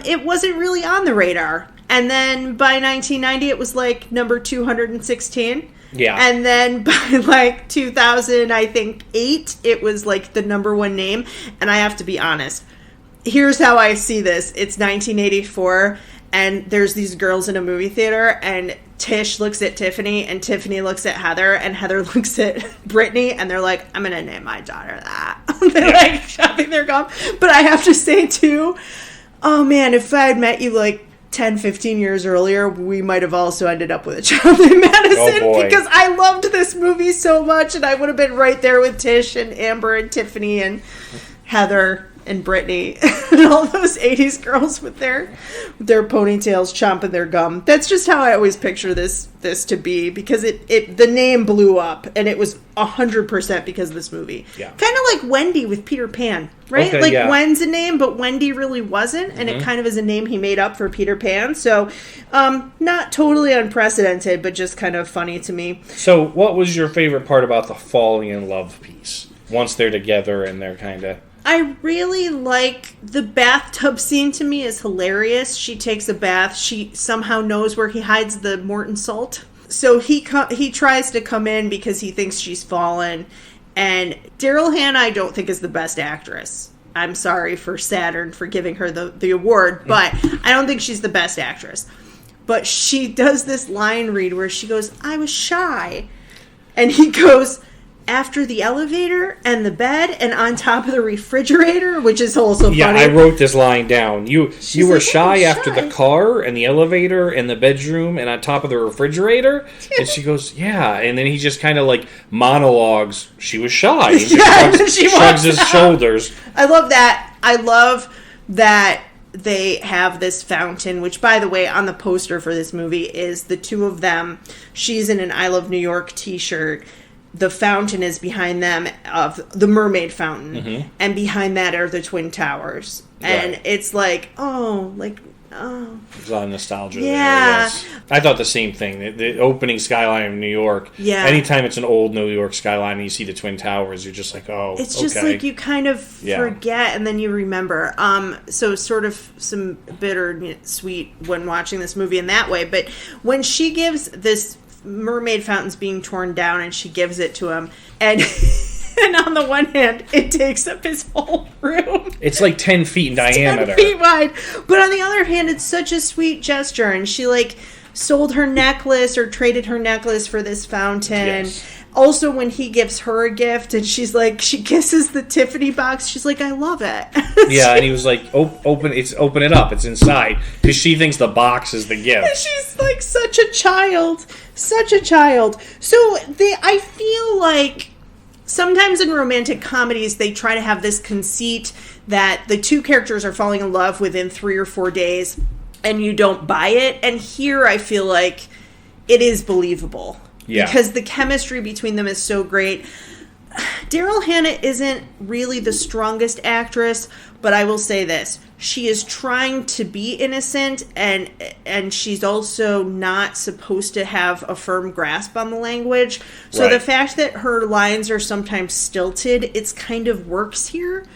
it wasn't really on the radar. And then by 1990, it was like number 216. Yeah. And then by like 2000, I think 8, it was like the number 1 name. And I have to be honest. Here's how I see this. It's 1984, and there's these girls in a movie theater, and Tish looks at Tiffany, and Tiffany looks at Heather, and Heather looks at Brittany, and they're like, "I'm going to name my daughter that." They're like shoving their gum. But I have to say, too, oh man, if I had met you like 10, 15 years earlier, we might have also ended up with a child named Madison, because I loved this movie so much, and I would have been right there with Tish and Amber and Tiffany and Heather and Brittany and all those 80s girls with their ponytails chomping their gum. That's just how I always picture this to be, because the name blew up, and it was 100% because of this movie. Yeah. Kind of like Wendy with Peter Pan, right? Okay, yeah. Gwen's a name, but Wendy really wasn't, and it kind of is a name he made up for Peter Pan. So, not totally unprecedented, but just kind of funny to me. So, what was your favorite part about the falling in love piece? Once they're together and they're kind of... I really like the bathtub scene. To me is hilarious. She takes a bath. She somehow knows where he hides the Morton salt. So he tries to come in because he thinks she's fallen. And Daryl Hannah, I don't think, is the best actress. I'm sorry for Saturn for giving her the award, but I don't think she's the best actress. But she does this line read where she goes, "I was shy." And he goes, "After the elevator and the bed and on top of the refrigerator," which is also funny. Yeah, I wrote this line down. You were like, shy "Oh, after shy." the car and the elevator and the bedroom and on top of the refrigerator? And she goes, "Yeah." And then he just kind of like monologues, "She was shy." And she shrugs his out. shoulders. I love that. I love that they have this fountain, which, by the way, on the poster for this movie is the two of them. She's in an I Love New York t-shirt. The fountain is behind them, of the mermaid fountain, and behind that are the Twin Towers. And it's like, oh. There's a lot of nostalgia there, Yeah. yes. I thought the same thing. The opening skyline of New York, Yeah. anytime it's an old New York skyline and you see the Twin Towers, you're just like, oh, It's just like you kind of forget and then you remember. So sort of some bitter, sweet when watching this movie in that way. But when she gives this mermaid fountain's being torn down and she gives it to him, and and on the one hand it takes up his whole room, it's like 10 feet in diameter, 10 feet wide, but on the other hand it's such a sweet gesture, and she like sold her necklace or traded her necklace for this fountain. Yes. Also, when he gives her a gift and she's like, she kisses the Tiffany box, she's like, "I love it." Yeah, and he was like, open it up, it's inside, because she thinks the box is the gift. She's like such a child. So I feel like sometimes in romantic comedies they try to have this conceit that the two characters are falling in love within 3 or 4 days and you don't buy it. And here I feel like it is believable. Yeah. Because the chemistry between them is so great. Daryl Hannah isn't really the strongest actress, but I will say this. She is trying to be innocent, and she's also not supposed to have a firm grasp on the language. So Right. the fact that her lines are sometimes stilted, it's kind of works here.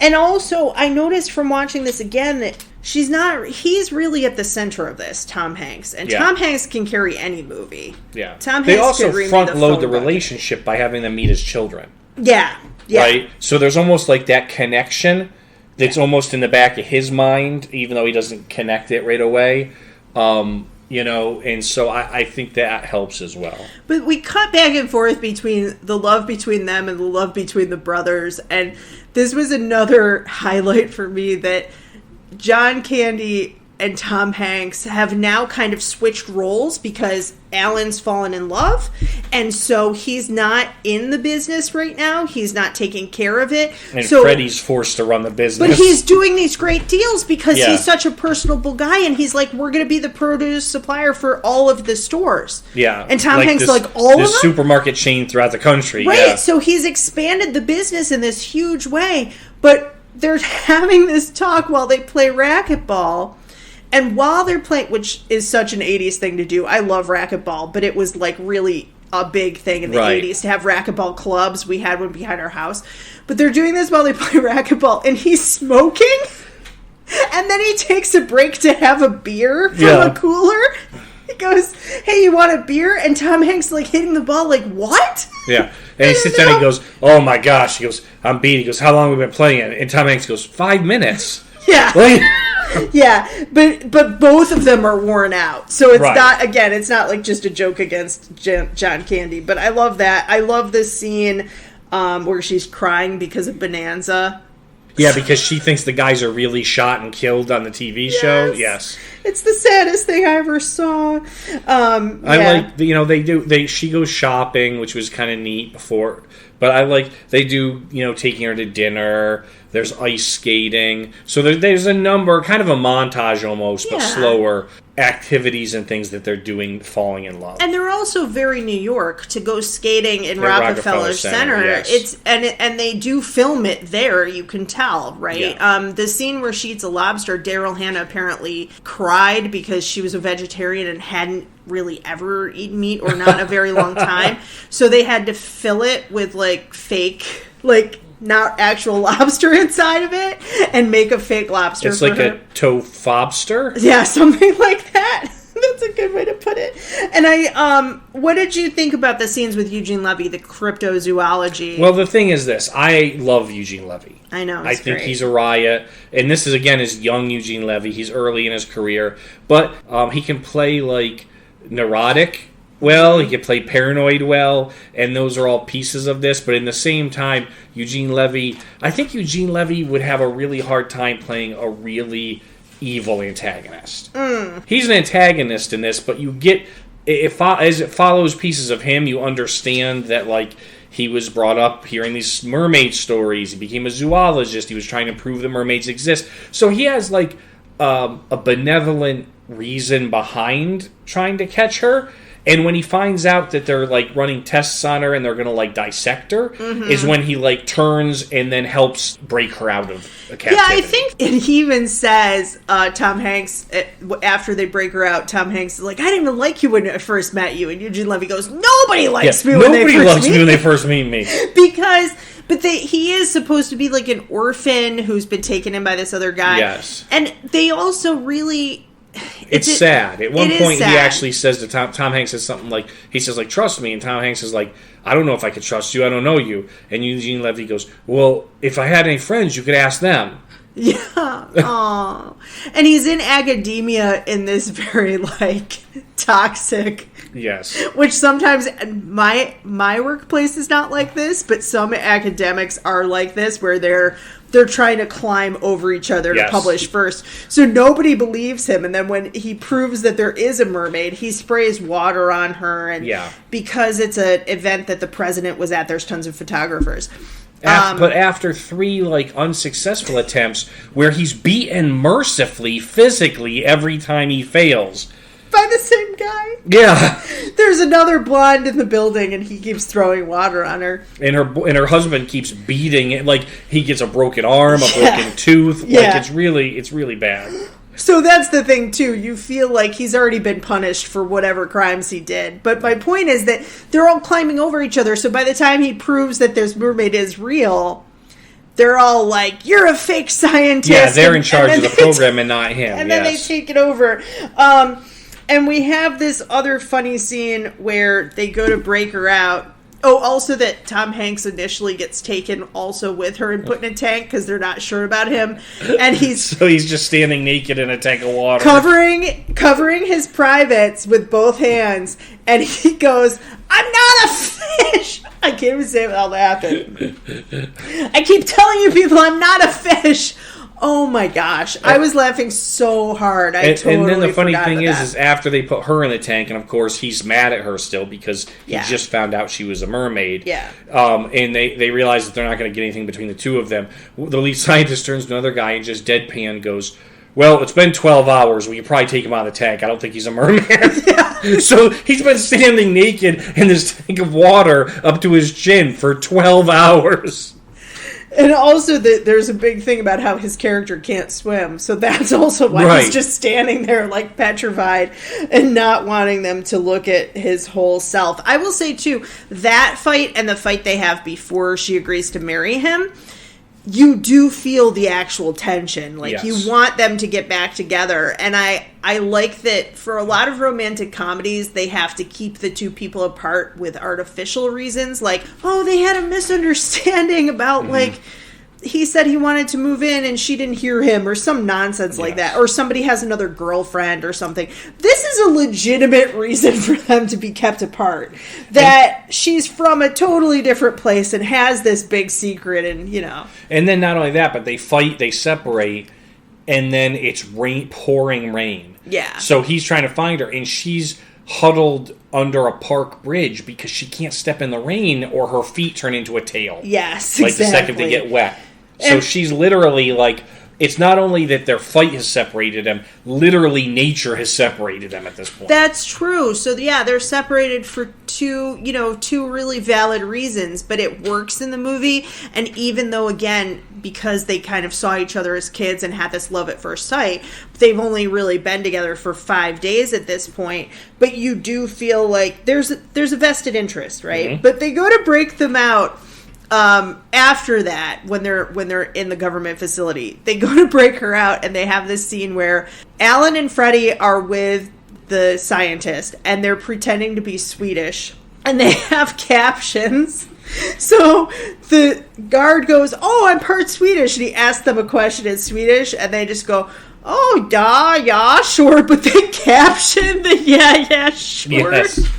And also, I noticed from watching this again that She's not. He's really at the center of this, Tom Hanks, and Tom Hanks can carry any movie. Yeah, Tom they Hanks also could front load the bucket. relationship by having them meet as children. Yeah, right. So there's almost like that connection that's almost in the back of his mind, even though he doesn't connect it right away. And so I think that helps as well. But we cut back and forth between the love between them and the love between the brothers, and this was another highlight for me that John Candy and Tom Hanks have now kind of switched roles because Alan's fallen in love, and so he's not in the business right now. He's not taking care of it. And so Freddie's forced to run the business. But he's doing these great deals because he's such a personable guy, and he's like, we're going to be the produce supplier for all of the stores. Yeah. And Tom Hanks like, all of them? This supermarket chain throughout the country. Right, yeah. So he's expanded the business in this huge way, but they're having this talk while they play racquetball. And while they're playing, which is such an 80s thing to do, I love racquetball, but it was like really a big thing in the 80s to have racquetball clubs. We had one behind our house. But they're doing this while they play racquetball, and he's smoking, and then he takes a break to have a beer from a cooler. He goes, hey, you want a beer? And Tom Hanks like hitting the ball like, what? Yeah. And he sits down and he goes, oh my gosh. He goes, I'm beat. He goes, how long have we been playing it? And Tom Hanks goes, 5 minutes. Yeah. Yeah, but both of them are worn out. So it's not, again, it's not like just a joke against John Candy. But I love that. I love this scene where she's crying because of Bonanza. Yeah, because she thinks the guys are really shot and killed on the TV show. Yes. It's the saddest thing I ever saw. I like, she goes shopping, which was kind of neat before. But I like, they do, taking her to dinner. There's ice skating. So there's a number, kind of a montage almost, but slower activities and things that they're doing falling in love. And they're also very New York to go skating in Rockefeller Center. Yes. And they do film it there, you can tell, right? Yeah. The scene where she eats a lobster, Daryl Hannah apparently cried because she was a vegetarian and hadn't really ever eaten meat or not in a very long time. So they had to fill it with like fake, like not actual lobster inside of it and make a fake lobster. It's like a tofu-fobster? Yeah, something like that. That's a good way to put it. And what did you think about the scenes with Eugene Levy, the cryptozoology? Well, the thing is this. I love Eugene Levy. I know. I think he's a riot. And this is, again, is young Eugene Levy. He's early in his career. But he can play, like, neurotic well. He can play paranoid well. And those are all pieces of this. But in the same time, I think Eugene Levy would have a really hard time playing a really evil antagonist. He's an antagonist in this, but you get, as it follows pieces of him, you understand that, like, he was brought up hearing these mermaid stories. He became a zoologist. He was trying to prove the mermaids exist. So he has, like, a benevolent reason behind trying to catch her. And when he finds out that they're, like, running tests on her and they're going to, like, dissect her, is when he, like, turns and then helps break her out of a captivity. Yeah, I think, and he even says, Tom Hanks, after they break her out, Tom Hanks is like, I didn't even like you when I first met you. And Eugene Levy goes, nobody likes me when they first meet me. Because... But he is supposed to be like an orphan who's been taken in by this other guy. Yes. And they also really... It's sad. At one point, he actually says to Tom Hanks says something like, he says, like, trust me. And Tom Hanks is like, I don't know if I could trust you. I don't know you. And Eugene Levy goes, well, if I had any friends, you could ask them. Yeah. Aww. And he's in academia in this very, like, toxic... Yes. Which sometimes my workplace is not like this, but some academics are like this, where they're trying to climb over each other to publish first. So nobody believes him, and then when he proves that there is a mermaid, he sprays water on her, and because it's an event that the president was at, there's tons of photographers. But after 3 like unsuccessful attempts, where he's beaten mercifully, physically every time he fails. By the same guy. Yeah. There's another blonde in the building, and he keeps throwing water on her. And her husband keeps beating it. Like, he gets a broken arm, a broken tooth. Like, it's really bad. So that's the thing, too. You feel like he's already been punished for whatever crimes he did. But my point is that they're all climbing over each other. So by the time he proves that this mermaid is real, they're all like, "You're a fake scientist." Yeah, they're in charge of the program and not him. And then they take it over. And we have this other funny scene where they go to break her out. Oh, also that Tom Hanks initially gets taken also with her and put in a tank because they're not sure about him. And so he's just standing naked in a tank of water. Covering his privates with both hands. And he goes, "I'm not a fish." I can't even say it without laughing. "I keep telling you people I'm not a fish." Oh my gosh. I was laughing so hard. And then the funny thing is after they put her in the tank, and of course he's mad at her still because he just found out she was a mermaid. Yeah. And they realize that they're not going to get anything between the two of them. The lead scientist turns to another guy and just deadpan goes, "Well, it's been 12 hours. We can probably take him out of the tank. I don't think he's a merman." Yeah. So he's been standing naked in this tank of water up to his chin for 12 hours. And also, there's a big thing about how his character can't swim. So that's also why he's just standing there, like, petrified and not wanting them to look at his whole self. I will say, too, that fight and the fight they have before she agrees to marry him, you do feel the actual tension. Like, you want them to get back together. And I like that for a lot of romantic comedies, they have to keep the two people apart with artificial reasons. Like, oh, they had a misunderstanding about, like, he said he wanted to move in and she didn't hear him or some nonsense like that. Or somebody has another girlfriend or something. This is a legitimate reason for them to be kept apart. That she's from a totally different place and has this big secret and, you know. And then not only that, but they fight, they separate, and then it's pouring rain. Yeah. So he's trying to find her, and she's huddled under a park bridge because she can't step in the rain or her feet turn into a tail. Yes, like the second they get wet. So she's literally like, it's not only that their fight has separated them, literally nature has separated them at this point. That's true. So yeah, they're separated for two really valid reasons, but it works in the movie. And even though, again, because they kind of saw each other as kids and had this love at first sight, they've only really been together for 5 days at this point. But you do feel like there's a vested interest, right? Mm-hmm. But they go to break them out. After that, when they're in the government facility, they go to break her out, and they have this scene where Alan and Freddie are with the scientist, and they're pretending to be Swedish, and they have captions. So the guard goes, "Oh, I'm part Swedish," and he asks them a question in Swedish, and they just go, "Oh, yeah, sure," but they caption the yeah, sure. Yes.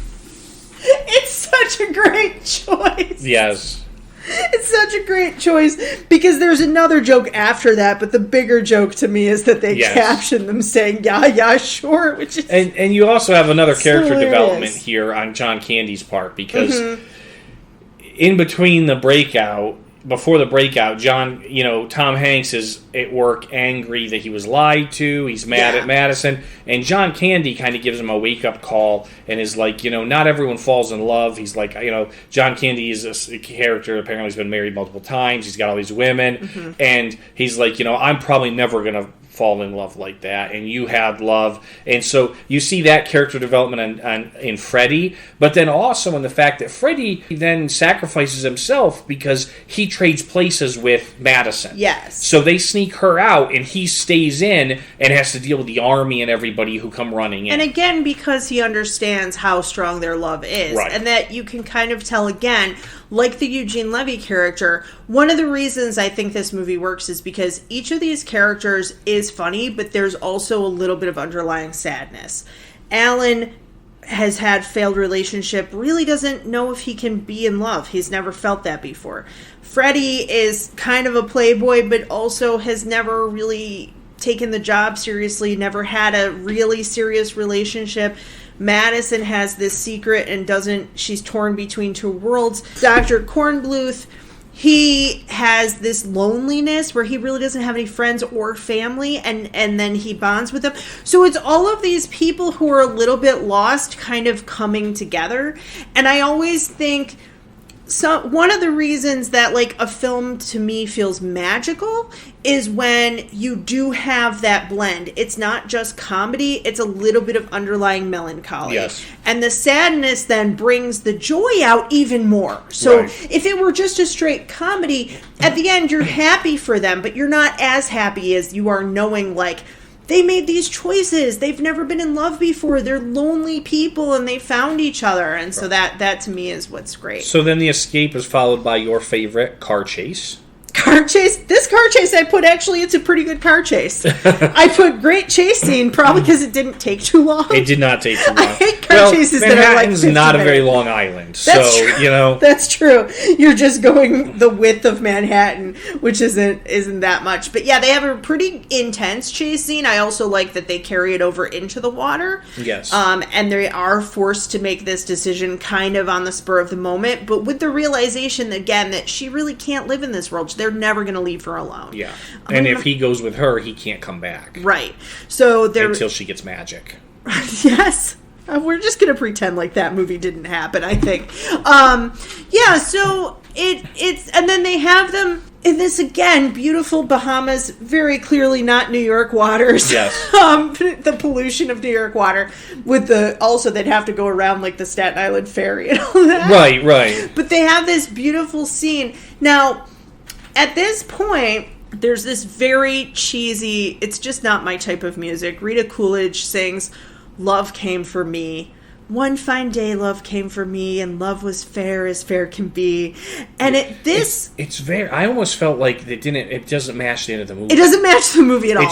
It's such a great choice. Yes. It's such a great choice because there's another joke after that, but the bigger joke to me is that they caption them saying, yeah, sure, which is and you also have another character development here on John Candy's part because in between the breakout, before the breakout, Tom Hanks is at work angry that he was lied to. He's mad at Madison. And John Candy kind of gives him a wake-up call and is like, not everyone falls in love. He's like, John Candy is a character. Apparently he's been married multiple times. He's got all these women. Mm-hmm. And he's like, I'm probably never going to fall in love like that, and you had love. And so you see that character development in Freddie, but then also in the fact that Freddie then sacrifices himself because he trades places with Madison. Yes. So they sneak her out, and he stays in and has to deal with the army and everybody who come running in. And again, because he understands how strong their love is, and that you can kind of tell again, like the Eugene Levy character, one of the reasons I think this movie works is because each of these characters is funny, but there's also a little bit of underlying sadness. Alan has had failed relationship, really doesn't know if he can be in love. He's never felt that before. Freddie is kind of a playboy, but also has never really taken the job seriously, never had a really serious relationship. Madison has this secret and she's torn between two worlds. Dr. Kornbluth, he has this loneliness where he really doesn't have any friends or family, and then he bonds with them. So it's all of these people who are a little bit lost kind of coming together. And I always think one of the reasons that like a film to me feels magical is when you do have that blend. It's not just comedy, it's a little bit of underlying melancholy. Yes. And the sadness then brings the joy out even more. So if it were just a straight comedy, at the end you're happy for them, but you're not as happy as you are knowing like they made these choices. They've never been in love before. They're lonely people and they found each other. And so that to me is what's great. So then the escape is followed by your favorite car chase. Car chase. This car chase I put, actually, it's a pretty good car chase. I put great chase scene, probably because it didn't take too long. It did not take too long. I hate car chases that are like 50 Manhattan's not minutes. a very long island, That's so, true. you know. That's true. You're just going the width of Manhattan, which isn't that much. But yeah, they have a pretty intense chase scene. I also like that they carry it over into the water. Yes. And they are forced to make this decision kind of on the spur of the moment, but with the realization, again, that she really can't live in this world. They're never going to leave her alone. Yeah. And if he goes with her, he can't come back. Right. So they're... Until she gets magic. Yes. We're just going to pretend like that movie didn't happen, I think. Yeah, so it's... And then they have them in this, again, beautiful Bahamas, very clearly not New York waters. Yes. The pollution of New York water. With the... Also, they'd have to go around, like, the Staten Island ferry and all that. Right. But they have this beautiful scene. Now, at this point... There's this very cheesy, it's just not my type of music. Rita Coolidge sings, "Love came for me. One fine day love came for me, and love was fair as fair can be." And it's very, I almost felt like it doesn't match the end of the movie. It doesn't match the movie at all.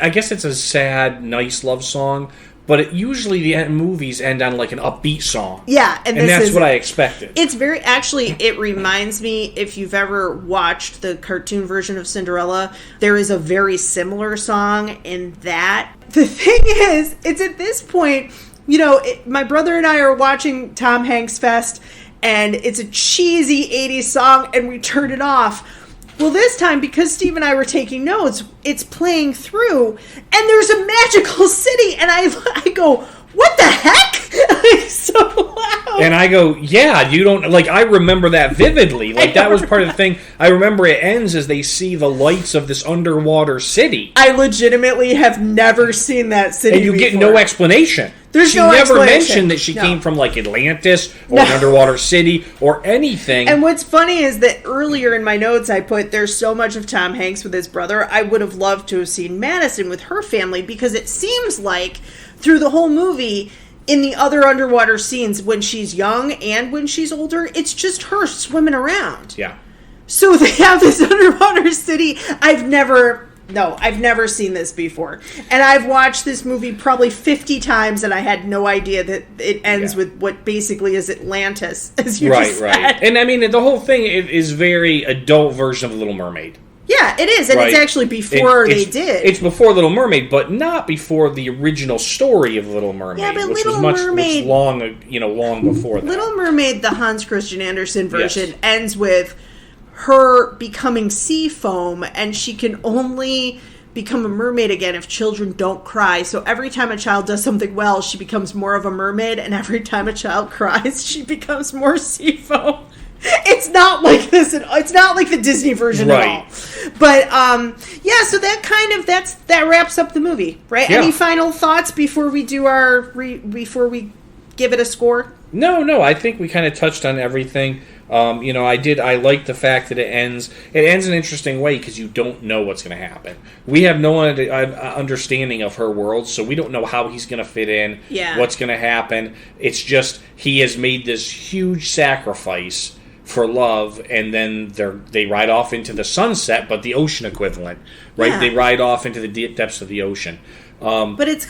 I guess it's a sad, nice love song, but usually the movies end on like an upbeat song. Yeah, and that's what I expected. It's very, actually, it reminds me, if you've ever watched the cartoon version of Cinderella, there is a very similar song in that. The thing is, it's at this point, you know, my brother and I are watching Tom Hanks Fest, and it's a cheesy 80s song, and we turn it off. Well, this time, because Steve and I were taking notes, it's playing through, and there's a magical city, and I go, what the heck? It's so loud. And I go, yeah, you don't, like, I remember that vividly. Like, that was part of the thing. I remember it ends as they see the lights of this underwater city. I legitimately have never seen that city And you before. get no explanation. She no never explanation. mentioned that she came from, like, Atlantis or an underwater city or anything. And what's funny is that earlier in my notes I put, there's so much of Tom Hanks with his brother. I would have loved to have seen Madison with her family, because it seems like through the whole movie, in the other underwater scenes, when she's young and when she's older, it's just her swimming around. Yeah. So they have this underwater city. I've never seen this before. And I've watched this movie probably 50 times, and I had no idea that it ends with what basically is Atlantis, as you just said. Right. And I mean, the whole thing is very adult version of Little Mermaid. Yeah, it is, and it's actually before they did. It's before Little Mermaid, but not before the original story of Little Mermaid, yeah, but which Little was Mermaid, long before that. Little Mermaid, the Hans Christian Andersen version, ends with her becoming sea foam, and she can only become a mermaid again if children don't cry. So every time a child does something well, she becomes more of a mermaid, and every time a child cries, she becomes more sea foam. It's not like this. It's not like the Disney version at all. But yeah, so that wraps up the movie, right? Yeah. Any final thoughts before we do before we give it a score? No. I think we kind of touched on everything. I like the fact that it ends in an interesting way, because you don't know what's going to happen. We have no understanding of her world, so we don't know how he's going to fit in, what's going to happen. It's just he has made this huge sacrifice for love, and then they ride off into the sunset, but the ocean equivalent, right? Yeah. They ride off into the deep depths of the ocean. But it's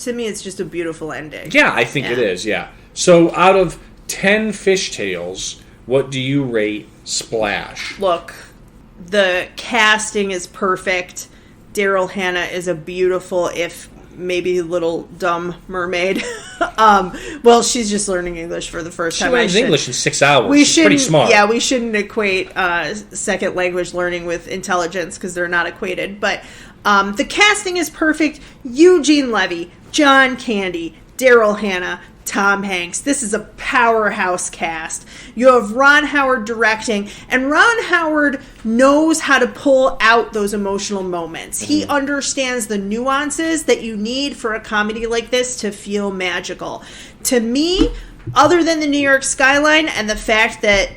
to me, it's just a beautiful ending. Yeah, I think it is, yeah. So out of 10 fishtails, what do you rate Splash? Look, the casting is perfect. Daryl Hannah is a beautiful, if maybe a little dumb mermaid. Well, she's just learning English for the first time. She learns English in 6 hours. She's pretty smart. Yeah, we shouldn't equate second language learning with intelligence, because they're not equated. But the casting is perfect. Eugene Levy, John Candy, Daryl Hannah, Tom Hanks. This is a powerhouse cast. You have Ron Howard directing, and Ron Howard knows how to pull out those emotional moments. He understands the nuances that you need for a comedy like this to feel magical. To me, other than the New York skyline and the fact that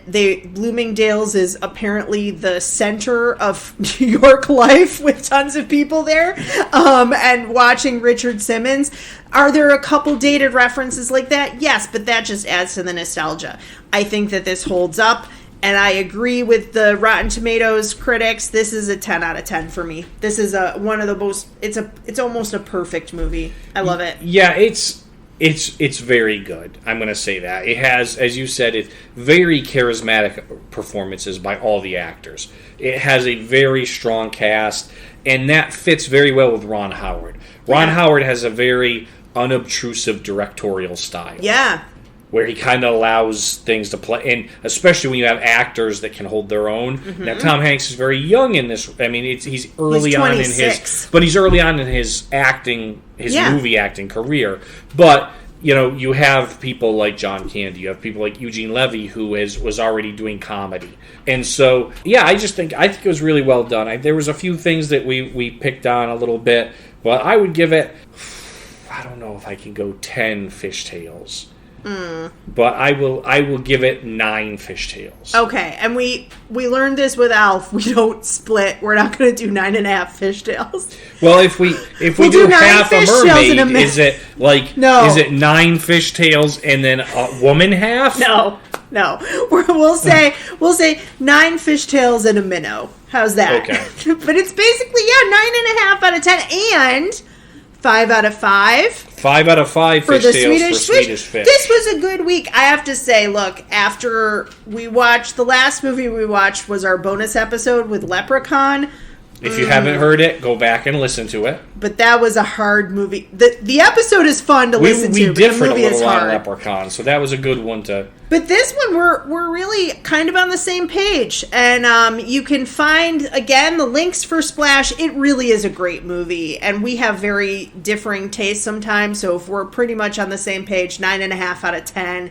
Bloomingdale's is apparently the center of New York life with tons of people there, and watching Richard Simmons, are there a couple dated references like that? Yes, but that just adds to the nostalgia. I think that this holds up, and I agree with the Rotten Tomatoes critics. This is a 10 out of 10 for me. This is one of the most, it's almost a perfect movie. I love it. Yeah, It's very good. I'm going to say that. It has, as you said, it's very charismatic performances by all the actors. It has a very strong cast, and that fits very well with Ron Howard. Ron Howard has a very unobtrusive directorial style. Yeah. Where he kind of allows things to play, and especially when you have actors that can hold their own. Now, Tom Hanks is very young in this. I mean, he's early on in his, but he's early on in his acting, movie acting career. But you have people like John Candy, you have people like Eugene Levy, who was already doing comedy, and so I think it was really well done. There was a few things that we picked on a little bit, but I would give it. I don't know if I can go 10 fishtails. But I will give it 9 fishtails. Okay, and we learned this with Alf. We don't split. We're not going to do 9.5 fishtails. Well, if we do half a mermaid, is it no. Is it 9 fishtails and then a woman half? No. We'll say 9 fishtails and a minnow. How's that? Okay. But it's basically 9.5 out of 10 and 5 out of 5. 5 out of 5 for the Swedish Fish. This was a good week. I have to say, look, after we watched, the last movie we watched was our bonus episode with Leprechaun. If you haven't heard it, go back and listen to it. But that was a hard movie. The episode is fun to listen to, but the movie is hard. On Leprechaun, so that was a good one to... But this one, we're really kind of on the same page. And you can find, again, the links for Splash. It really is a great movie. And we have very differing tastes sometimes. So if we're pretty much on the same page, 9.5 out of 10...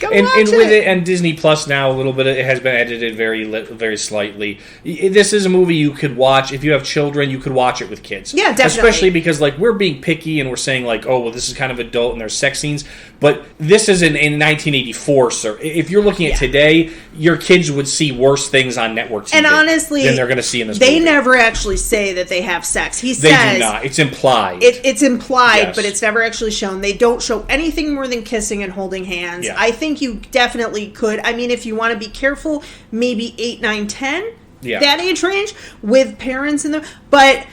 And with it and Disney Plus now, a little bit it has been edited very slightly. This is a movie you could watch if you have children. You could watch it with kids. Yeah, definitely. Especially because we're being picky and we're saying this is kind of adult and there's sex scenes. But this is in 1984, sir. If you're looking at today, your kids would see worse things on network TV. And honestly, than they're going to see in this movie. They never actually say that they have sex. They do not. It's implied. It's implied, yes. But it's never actually shown. They don't show anything more than kissing and holding hands. Yeah. I think you definitely could. I mean, if you want to be careful, maybe 8, 9, 10, that age range with parents in them. But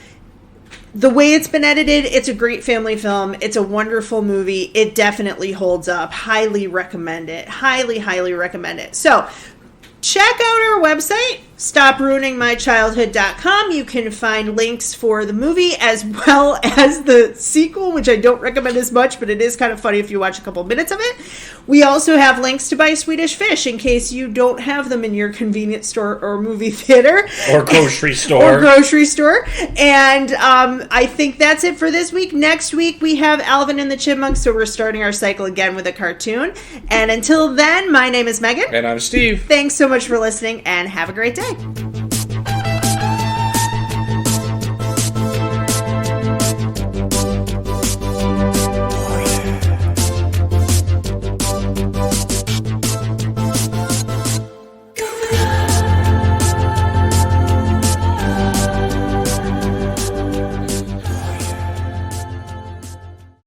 the way it's been edited, it's a great family film. It's a wonderful movie. It definitely holds up. Highly recommend it. Highly, highly recommend it. So check out our website, stopruiningmychildhood.com. You can find links for the movie as well as the sequel, which I don't recommend as much, but it is kind of funny if you watch a couple minutes of it. We also have links to buy Swedish Fish in case you don't have them in your convenience store or movie theater. Or grocery store. And I think that's it for this week. Next week, we have Alvin and the Chipmunks, so we're starting our cycle again with a cartoon. And until then, my name is Megan. And I'm Steve. Thanks so much for listening, and have a great day.